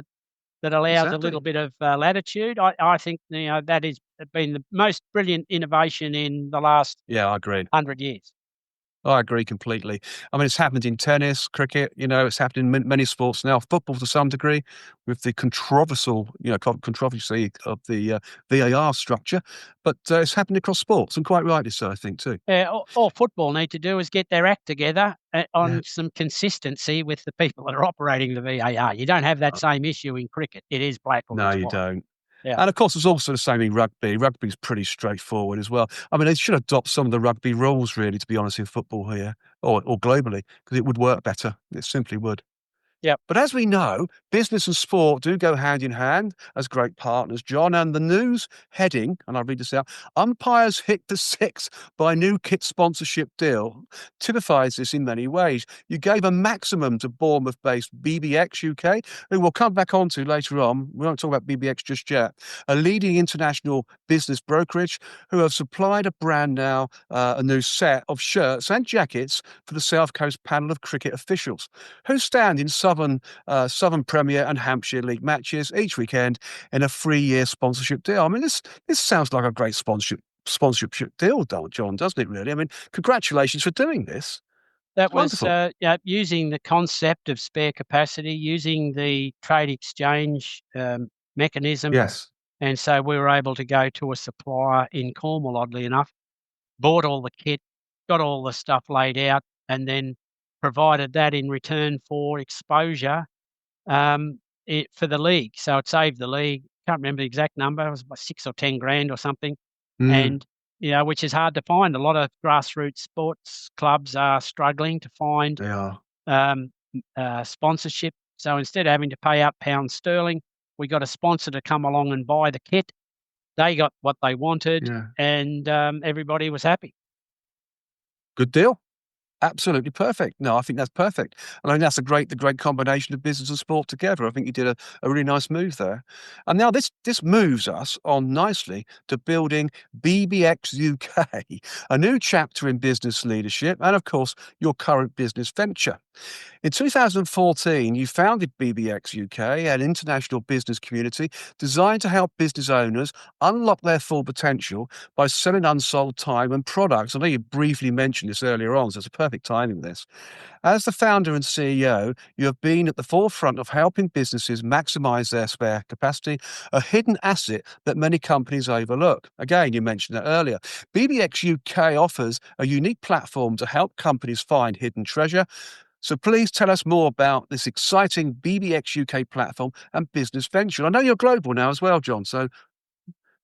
that allows a little exactly. bit of latitude. I think, that has been the most brilliant innovation in the last Yeah, I agree. 100 years. I agree completely. I mean, it's happened in tennis, cricket, it's happened in many sports now, football to some degree, with the controversial, controversy of the VAR structure. But it's happened across sports, and quite rightly so, I think, too. All football need to do is get their act together Yeah. on some consistency with the people that are operating the VAR. You don't have that same issue in cricket. It is black or No, it's you white. don't. Yeah. And of course, it's also the same in rugby. Rugby's pretty straightforward as well. I mean, they should adopt some of the rugby rules, really, to be honest, in football here or globally, because it would work better. It simply would. Yep. But as we know, business and sport do go hand in hand as great partners, John. And the news heading, and I'll read this out, umpires hit the six by new kit sponsorship deal, typifies this in many ways. You gave a maximum to Bournemouth-based BBX UK, who we'll come back on to later on. We won't talk about BBX just yet. A leading international business brokerage who have supplied a brand now, a new set of shirts and jackets for the South Coast panel of cricket officials, who stand in Southern Premier and Hampshire League matches each weekend in a 3-year sponsorship deal. I mean, this sounds like a great sponsorship deal, John, doesn't it? Really? I mean, congratulations for doing this. That It's was wonderful. using the concept of spare capacity, using the trade exchange mechanism. Yes. And so we were able to go to a supplier in Cornwall, oddly enough, bought all the kit, got all the stuff laid out, and then provided that in return for exposure for the league. So it saved the league. Can't remember the exact number. It was about 6 or 10 grand or something. Mm, And, which is hard to find. A lot of grassroots sports clubs are struggling to find they are. um, sponsorship. So instead of having to pay out pounds sterling, we got a sponsor to come along and buy the kit. They got what they wanted, Yeah. and everybody was happy. Good deal. Absolutely perfect. No, I think that's perfect. And I think that's the great combination of business and sport together. I think you did a really nice move there. And now this moves us on nicely to building BBX UK, a new chapter in business leadership and, of course, your current business venture. In 2014, you founded BBX UK, an international business community designed to help business owners unlock their full potential by selling unsold time and products. I know you briefly mentioned this earlier on, so it's a perfect timing this. As the founder and CEO, you have been at the forefront of helping businesses maximize their spare capacity, a hidden asset that many companies overlook. Again, you mentioned that earlier. BBX UK offers a unique platform to help companies find hidden treasure. So please tell us more about this exciting BBX UK platform and business venture. I know you're global now as well, John, so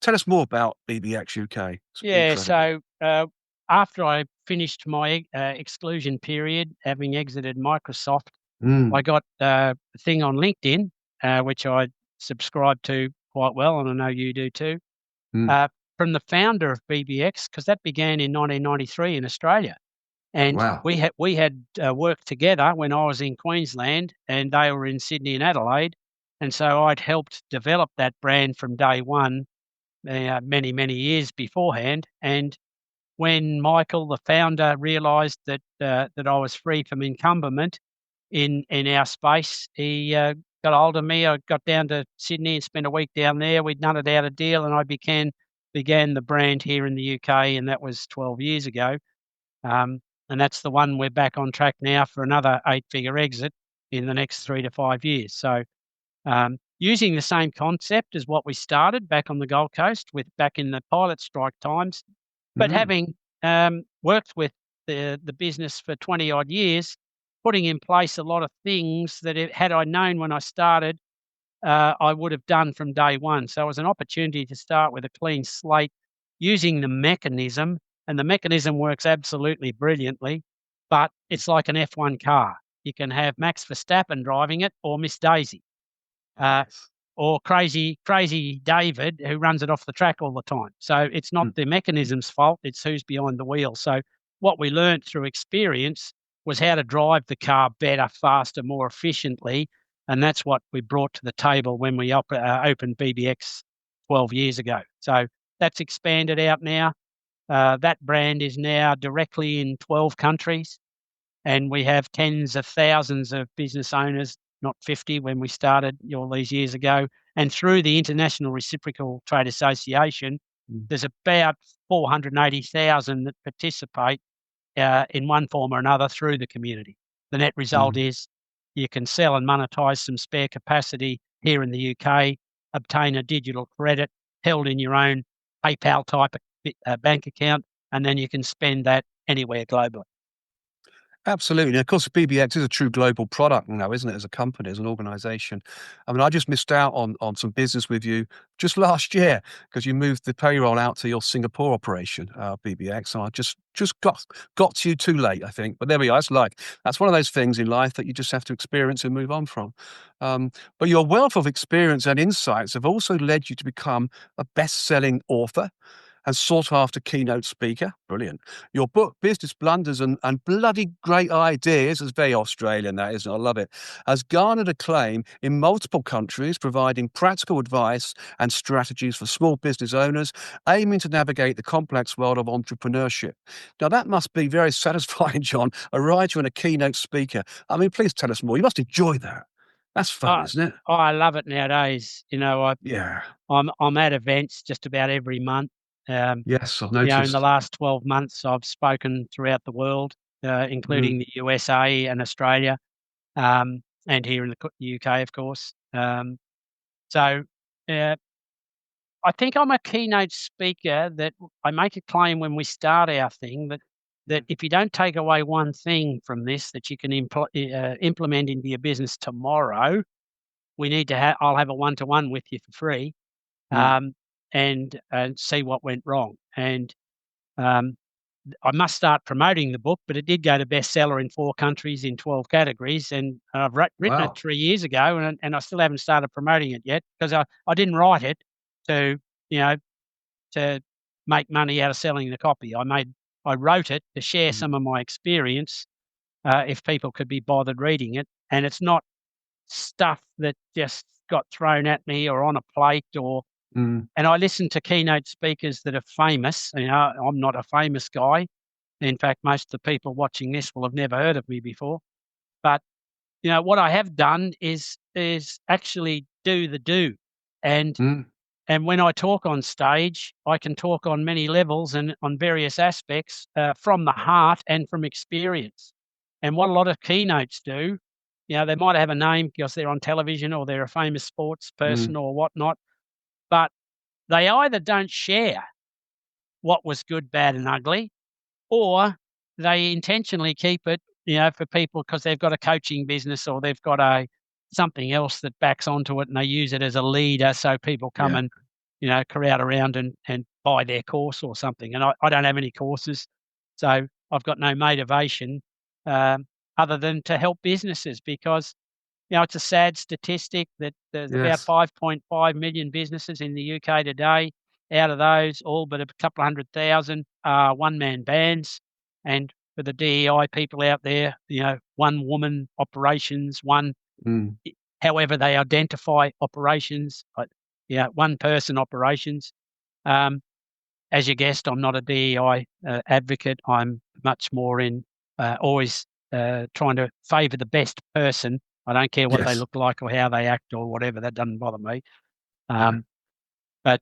tell us more about BBX UK. It's Yeah. incredible. So after I finished my exclusion period, having exited Microsoft, I Mm, got a thing on LinkedIn, which I subscribe to quite well, and I know you do too, mm. uh, from the founder of BBX, because that began in 1993 in Australia. And Wow. we had worked together when I was in Queensland and they were in Sydney and Adelaide. And so I'd helped develop that brand from day one, many, many years beforehand. And when Michael, the founder, realised that I was free from incumbent in our space, he got hold of me. I got down to Sydney and spent a week down there. We'd nutted out a deal, and I began the brand here in the UK, and that was 12 years ago. Um, and that's the one we're back on track now for another 8-figure exit in the next 3 to 5 years. So using the same concept as what we started back on the Gold Coast with back in the pilot strike times, but Mm. having worked with the business for 20 odd years, putting in place a lot of things that had I known when I started, I would have done from day one. So it was an opportunity to start with a clean slate using the mechanism, and the mechanism works absolutely brilliantly, but it's like an F1 car. You can have Max Verstappen driving it or Miss Daisy. Uh, Yes. or crazy David who runs it off the track all the time. So it's not Mm. the mechanism's fault, it's who's behind the wheel. So what we learned through experience was how to drive the car better, faster, more efficiently, and that's what we brought to the table when we opened BBX 12 years ago. So that's expanded out now. That brand is now directly in 12 countries, and we have tens of thousands of business owners, not 50 when we started all these years ago. And through the International Reciprocal Trade Association, Mm. there's about 480,000 that participate in one form or another through the community. The net result Mm. is you can sell and monetize some spare capacity here in the UK, obtain a digital credit held in your own PayPal type bank account, and then you can spend that anywhere globally. Absolutely. And of course, BBX is a true global product now, isn't it, as a company, as an organization? I mean, I just missed out on some business with you just last year because you moved the payroll out to your Singapore operation, BBX. And I just got to you too late, I think. But there we are. That's one of those things in life that you just have to experience and move on from. But your wealth of experience and insights have also led you to become a best-selling author and sought after keynote speaker. Brilliant. Your book, Business Blunders and Bloody Great Ideas, is very Australian, that isn't it? I love it, has garnered acclaim in multiple countries, providing practical advice and strategies for small business owners aiming to navigate the complex world of entrepreneurship. Now, that must be very satisfying, John, a writer and a keynote speaker. I mean, please tell us more. You must enjoy that. That's fun, Oh, isn't it? I love it nowadays. Yeah. I'm at events just about every month. Um, Yes, I've in the noticed. last 12 months, I've spoken throughout the world, Mm, including the USA and Australia, and here in the UK, of course. So uh, I think I'm a keynote speaker that I make a claim when we start our thing that if you don't take away one thing from this that you can implement into your business tomorrow, we need to I'll have a one-to-one with you for free, mm, um, and see what went wrong. And um, I must start promoting the book, but it did go to bestseller in 4 countries in 12 categories, and I've written it wow. 3 years ago, and I still haven't started promoting it yet because I didn't write it to, you know, to make money out of selling the copy. I wrote it to share Mm, some of my experience, if people could be bothered reading it, and it's not stuff that just got thrown at me or on a plate or mm, and I listen to keynote speakers that are famous. I'm not a famous guy. In fact, most of the people watching this will have never heard of me before. But what I have done is actually do the do. And mm. and when I talk on stage, I can talk on many levels and on various aspects, from the heart and from experience. And what a lot of keynotes do, they might have a name because they're on television or they're a famous sports person Mm, or whatnot, but they either don't share what was good, bad, and ugly, or they intentionally keep it, for people because they've got a coaching business or they've got a something else that backs onto it and they use it as a leader so people come yeah. and, crowd around and buy their course or something. And I don't have any courses, so I've got no motivation, um, other than to help businesses because it's a sad statistic that there's about Yes. 5.5 million businesses in the UK today. Out of those, all but a couple of 100,000 are one-man bands. And for the DEI people out there, one-woman operations, Mm, however they identify operations, one-person operations. Um, as you guessed, I'm not a DEI advocate. I'm much more in always trying to favour the best person. I don't care what they yes. look like or how they act or whatever. That doesn't bother me. Yeah. Um, but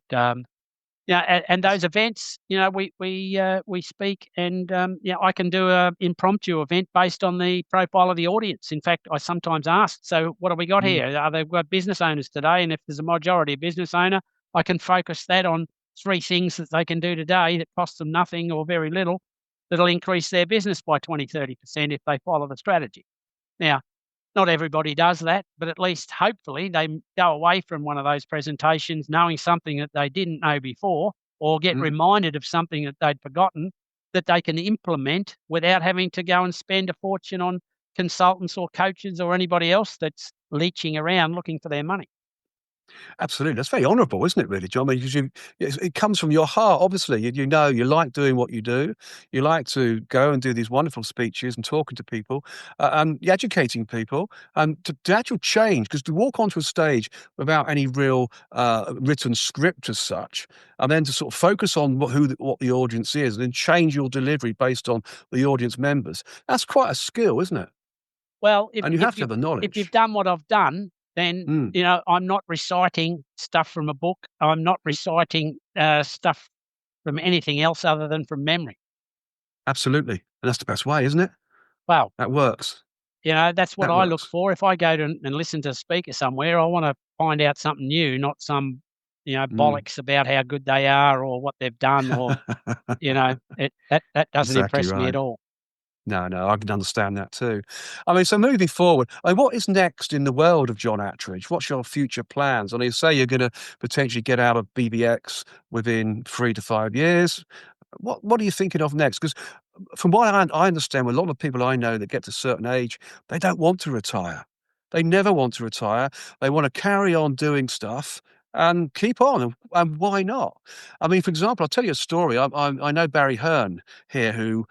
and those events, we speak, and I can do a impromptu event based on the profile of the audience. In fact, I sometimes ask, so what have we got Mm, here? Are they got business owners today? And if there's a majority of business owner, I can focus that on 3 things that they can do today that cost them nothing or very little, that'll increase their business by 20-30% if they follow the strategy. Now, not everybody does that, but at least hopefully they go away from one of those presentations knowing something that they didn't know before or get mm. reminded of something that they'd forgotten that they can implement without having to go and spend a fortune on consultants or coaches or anybody else that's leeching around looking for their money. Absolutely. That's very honourable, isn't it, really, John? Because it comes from your heart, obviously. You like doing what you do. You like to go and do these wonderful speeches and talking to people and educating people and to actual change. Because to walk onto a stage without any real written script as such, and then to sort of focus on what the audience is and then change your delivery based on the audience members, that's quite a skill, isn't it? Well, And you have to have the if you've knowledge. done what I've done, then Mm, I'm not reciting stuff from a book. I'm not reciting stuff from anything else other than from memory. absolutely. And that's the best way, isn't it? Well, That works. that's what That I look works. for. If I go to and listen to a speaker somewhere, I want to find out something new, not some, Mm. bollocks about how good they are or what they've done or, that doesn't Exactly impress me at right. all. No, no, I can understand that too. I mean, so moving forward, what is next in the world of John Attridge? What's your future plans? I mean, you say you're going to potentially get out of BBX within 3 to 5 years. What are you thinking of next? Because from what I understand, with a lot of people I know that get to a certain age, they don't want to retire. They never want to retire. They want to carry on doing stuff and keep on. And why not? I mean, for example, I'll tell you a story. I know Barry Hearn here, who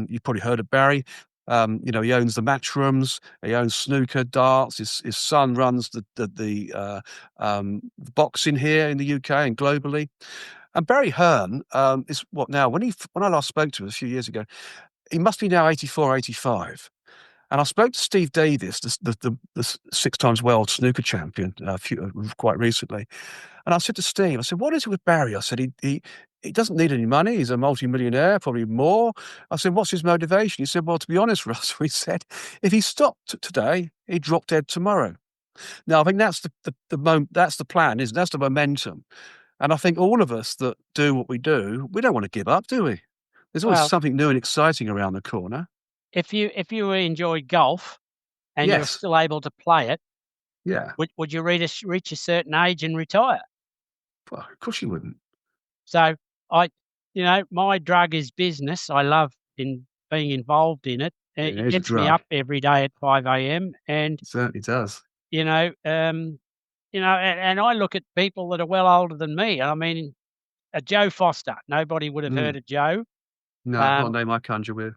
you've probably heard of Barry. He owns the match rooms. He owns snooker, darts. His son runs the boxing here in the UK and globally. And Barry Hearn is what now? When I last spoke to him a few years ago, he must be now 84, 85. And I spoke to Steve Davis, the 6 times world snooker champion, quite recently. And I said to Steve, I said, "What is it with Barry?" I said, "He doesn't need any money. He's a multi-millionaire, probably more." I said, "What's his motivation?" He said, "Well, to be honest, Russ," he said, "if he stopped today, he'd drop dead tomorrow." Now, I think that's that's the plan, isn't it? That's the momentum. And I think all of us that do what we do, we don't want to give up, do we? There's always Well, something new and exciting around the corner. if you enjoy golf and you're Yes. still able to play it, Yeah. would you reach a certain age and retire? Well, of course you wouldn't. So I, my drug is business. I love being involved in it. It It is a gets me drug. up every day at 5 a.m. and, It certainly does. you know, um, and I look at people that are well older than me. I mean, Joe Foster, nobody would have Mm. heard of Joe. No, not a Um, name I conjure with.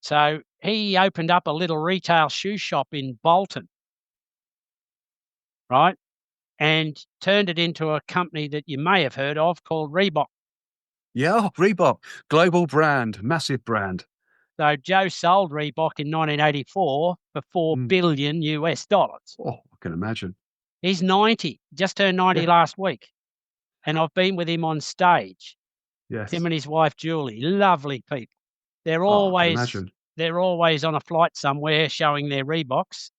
so he opened up a little retail shoe shop in Bolton, right? And turned it into a company that you may have heard of called Reebok. Yeah, oh, Reebok, global brand, massive brand. So Joe sold Reebok in 1984 for $4 Mm. billion US dollars. Oh, I can imagine. He's 90, just turned 90 Yeah. last week. And I've been with him on stage, him Yes. and his wife, Julie, lovely people. They're Oh, I can always, imagine. they're always on a flight somewhere showing their Reeboks.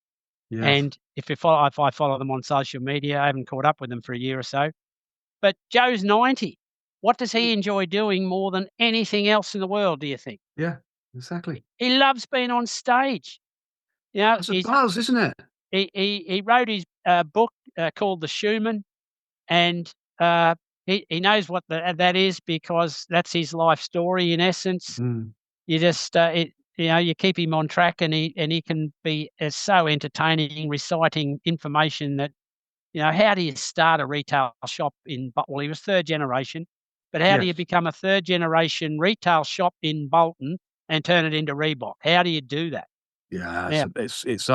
Yes. And if I follow them on social media, I haven't caught up with them for a year or so. But Joe's 90. What does he enjoy doing more than anything else in the world, do you think? Yeah, exactly. He loves being on stage. That's a He's buzz, isn't it? he wrote his book called The Shoeman, and he knows what that is because that's his life story. In essence, Mm. you just you keep him on track, and he can be so entertaining, reciting information that how do you start a retail shop in? Well, he was third generation, but how do you Yes. become a third generation retail shop in Bolton and turn it into Reebok? How do you do that? Yeah, Now, it's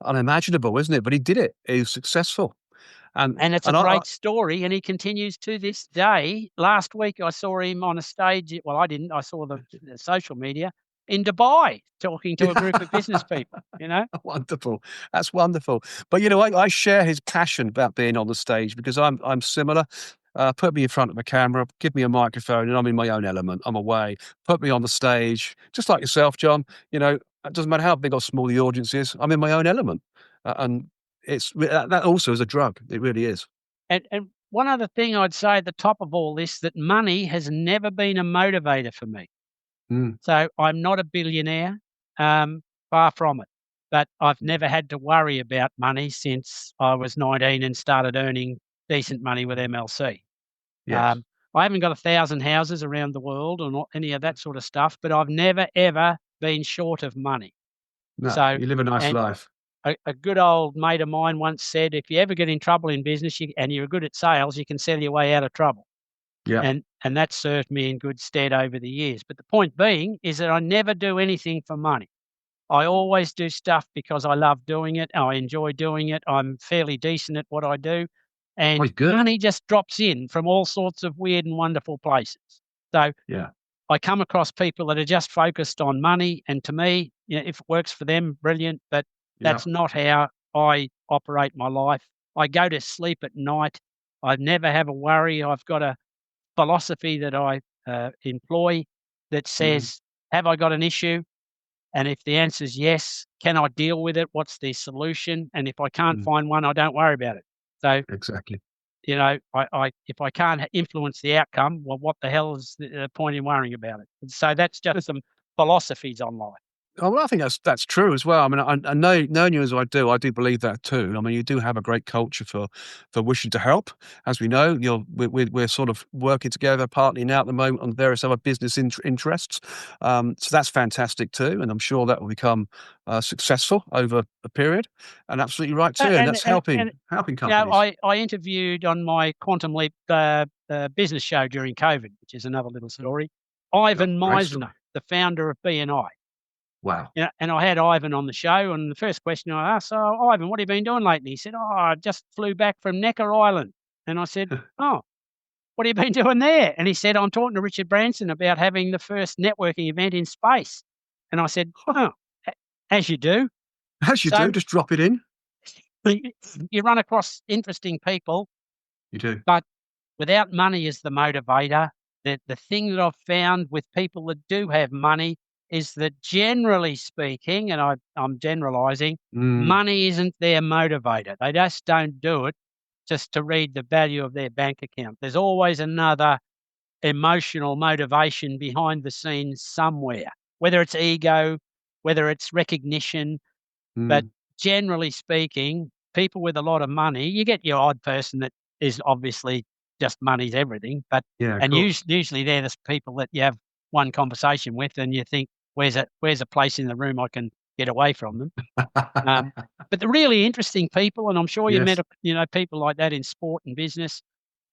unimaginable, isn't it? But he did it. He was successful. And and it's a and I great story, and he continues to this day. Last week, I saw him on a stage. Well, I didn't. I saw the social media in Dubai talking to a group of business people. wonderful. That's wonderful. But, I share his passion about being on the stage because I'm similar. Put me in front of a camera, give me a microphone, and I'm in my own element. I'm away. Put me on the stage, just like yourself, John. It doesn't matter how big or small the audience is. I'm in my own element, and that also is a drug. It really is. And one other thing I'd say at the top of all this, that money has never been a motivator for me. Mm. So I'm not a billionaire, far from it. But I've never had to worry about money since I was 19 and started earning decent money with MLC. Yes. Um, I haven't got 1,000 houses around the world or not any of that sort of stuff, but I've never ever been short of money. No, So, you live a nice and life. a good old mate of mine once said, if you ever get in trouble in business and you're good at sales, you can sell your way out of trouble. Yeah. And that served me in good stead over the years. But the point being is that I never do anything for money. I always do stuff because I love doing it. I enjoy doing it. I'm fairly decent at what I do. Oh, And good. money just drops in from all sorts of weird and wonderful places. So Yeah. I come across people that are just focused on money. And to me, if it works for them, brilliant. But Yeah. that's not how I operate my life. I go to sleep at night. I never have a worry. I've got a philosophy that I employ that Mm. says have I got an issue? And if the answer is yes, can I deal with it? What's the solution? And if I can't Mm, find one, I don't worry about it. So, exactly. I if I can't influence the outcome, well, what the hell is the point in worrying about it? And so that's just some philosophies on life. Oh, well, I think that's true as well. I mean, I know, knowing you as I do believe that too. I mean, you do have a great culture for wishing to help. As we know, we're sort of working together partly now at the moment on various other business interests. So that's fantastic too, and I'm sure that will become successful over a period. And absolutely right too. And that's helping companies. I interviewed on my Quantum Leap business show during COVID, which is another little story. Oh, Ivan great story. Meisner, the founder of BNI. Wow. And I had Ivan on the show, and the first question I asked, "So, Ivan, what have you been doing lately?" He said, "Oh, I just flew back from Necker Island." And I said, "Oh, what have you been doing there?" And he said, "I'm talking to Richard Branson about having the first networking event in space." And I said, "Oh, as you do." As you do, So just drop it in. you run across interesting people, You do. but without money as the motivator, the thing that I've found with people that do have money is that generally speaking, and I'm generalizing, Mm, money isn't their motivator. They just don't do it just to read the value of their bank account. There's always another emotional motivation behind the scenes somewhere, whether it's ego, whether it's recognition. But mm. generally speaking, people with a lot of money, you get your odd person that is obviously just money's everything, but Yeah, of and course. usually they're the people that you have one conversation with and you think, where's a place in the room I can get away from them? But the really interesting people, and I'm sure you met, Yes, people like that in sport and business,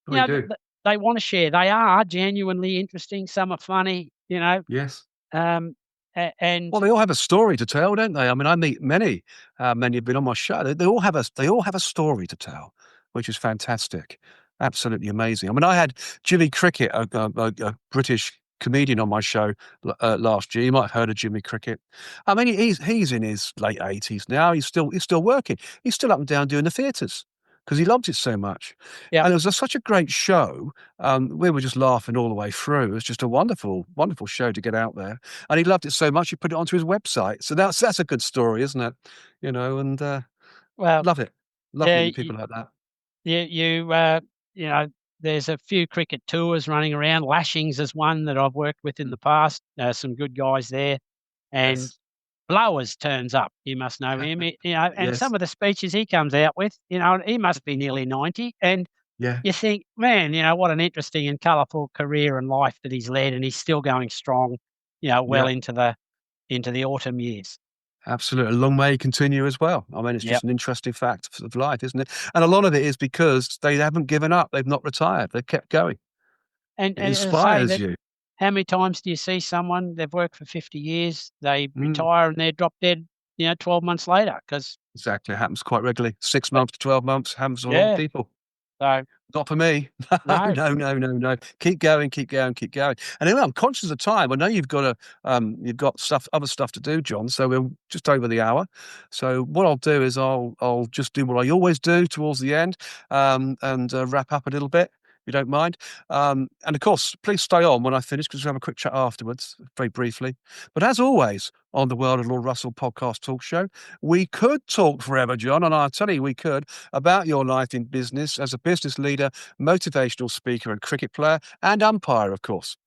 we do. they want to share. They are genuinely interesting. Some are funny, Yes. um, and Well, they all have a story to tell, don't they? I mean, I meet many have been on my show. They all have a story to tell, which is fantastic. Absolutely amazing. I mean, I had Jimmy Cricket, a British comedian, on my show last year. You might have heard of Jimmy Cricket. I mean, he's in his late 80s now. He's still working. He's still up and down doing the theatres because he loved it so much. yeah. And it was such a great show. We were just laughing all the way through. It was just a wonderful, wonderful show to get out there. And he loved it so much he put it onto his website. So that's a good story, isn't it? And Well, love it. Love yeah. meeting people like that. You you, uh, you know, there's a few cricket tours running around. Lashings is one that I've worked with in Mm, the past. Some good guys there, and yes. Blowers turns up. You must know him. And some Yes. of the speeches he comes out with, he must be nearly 90, and Yeah. you think, man, what an interesting and colourful career and life that he's led, and he's still going strong. Well Yeah. into the autumn years. Absolutely. Long may it continue as well. I mean, it's Yep. just an interesting fact of life, isn't it? And a lot of it is because they haven't given up. They've not retired. They've kept going. And It and as I say inspires that, you. how many times do you see someone, they've worked for 50 years, they Mm, retire and they're drop dead, 12 months later? Because exactly. It happens quite regularly. 6 months to 12 months happens to a lot of yeah, people. so Not for me. No, no. no, no, no, no. Keep going, keep going, keep going. And anyway, I'm conscious of time. I know you've got other stuff to do, John. So we're just over the hour. So what I'll do is I'll just do what I always do towards the end, and wrap up a little bit, if you don't mind. And of course, please stay on when I finish because we'll have a quick chat afterwards, very briefly. But as always, on the World of Lord Russell podcast talk show, we could talk forever, John, and I'll tell you we could, about your life in business as a business leader, motivational speaker, and cricket player, and umpire, of course.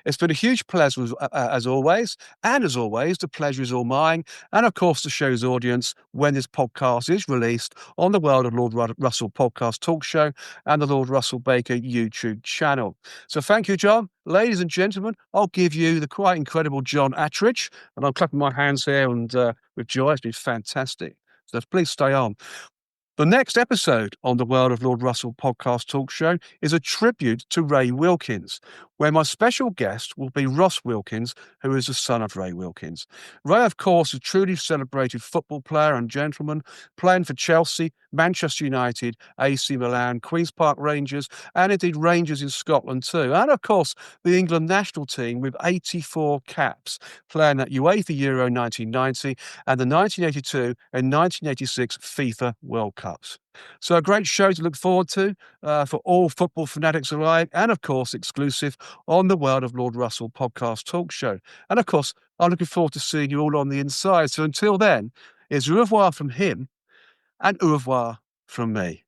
It's been a huge pleasure, as always. And as always, the pleasure is all mine. And of course, the show's audience when this podcast is released on the World of Lord Russell podcast talk show and the Lord Russell Baker YouTube channel. So thank you, John. Ladies and gentlemen, I'll give you the quite incredible John Attridge. And I'm clapping my hands here and with joy. It's been fantastic. So please stay on. The next episode on the World of Lord Russell podcast talk show is a tribute to Ray Wilkins, where my special guest will be Ross Wilkins, who is the son of Ray Wilkins. Ray, of course, is a truly celebrated football player and gentleman, playing for Chelsea, Manchester United, AC Milan, Queen's Park Rangers, and indeed Rangers in Scotland too. And of course, the England national team with 84 caps, playing at UEFA Euro 1990 and the 1982 and 1986 FIFA World Cup. Cups. So a great show to look forward to for all football fanatics alike, and of course exclusive on the World of Lord Russell podcast talk show. And of course, I'm looking forward to seeing you all on the inside. So until then, it's au revoir from him and au revoir from me.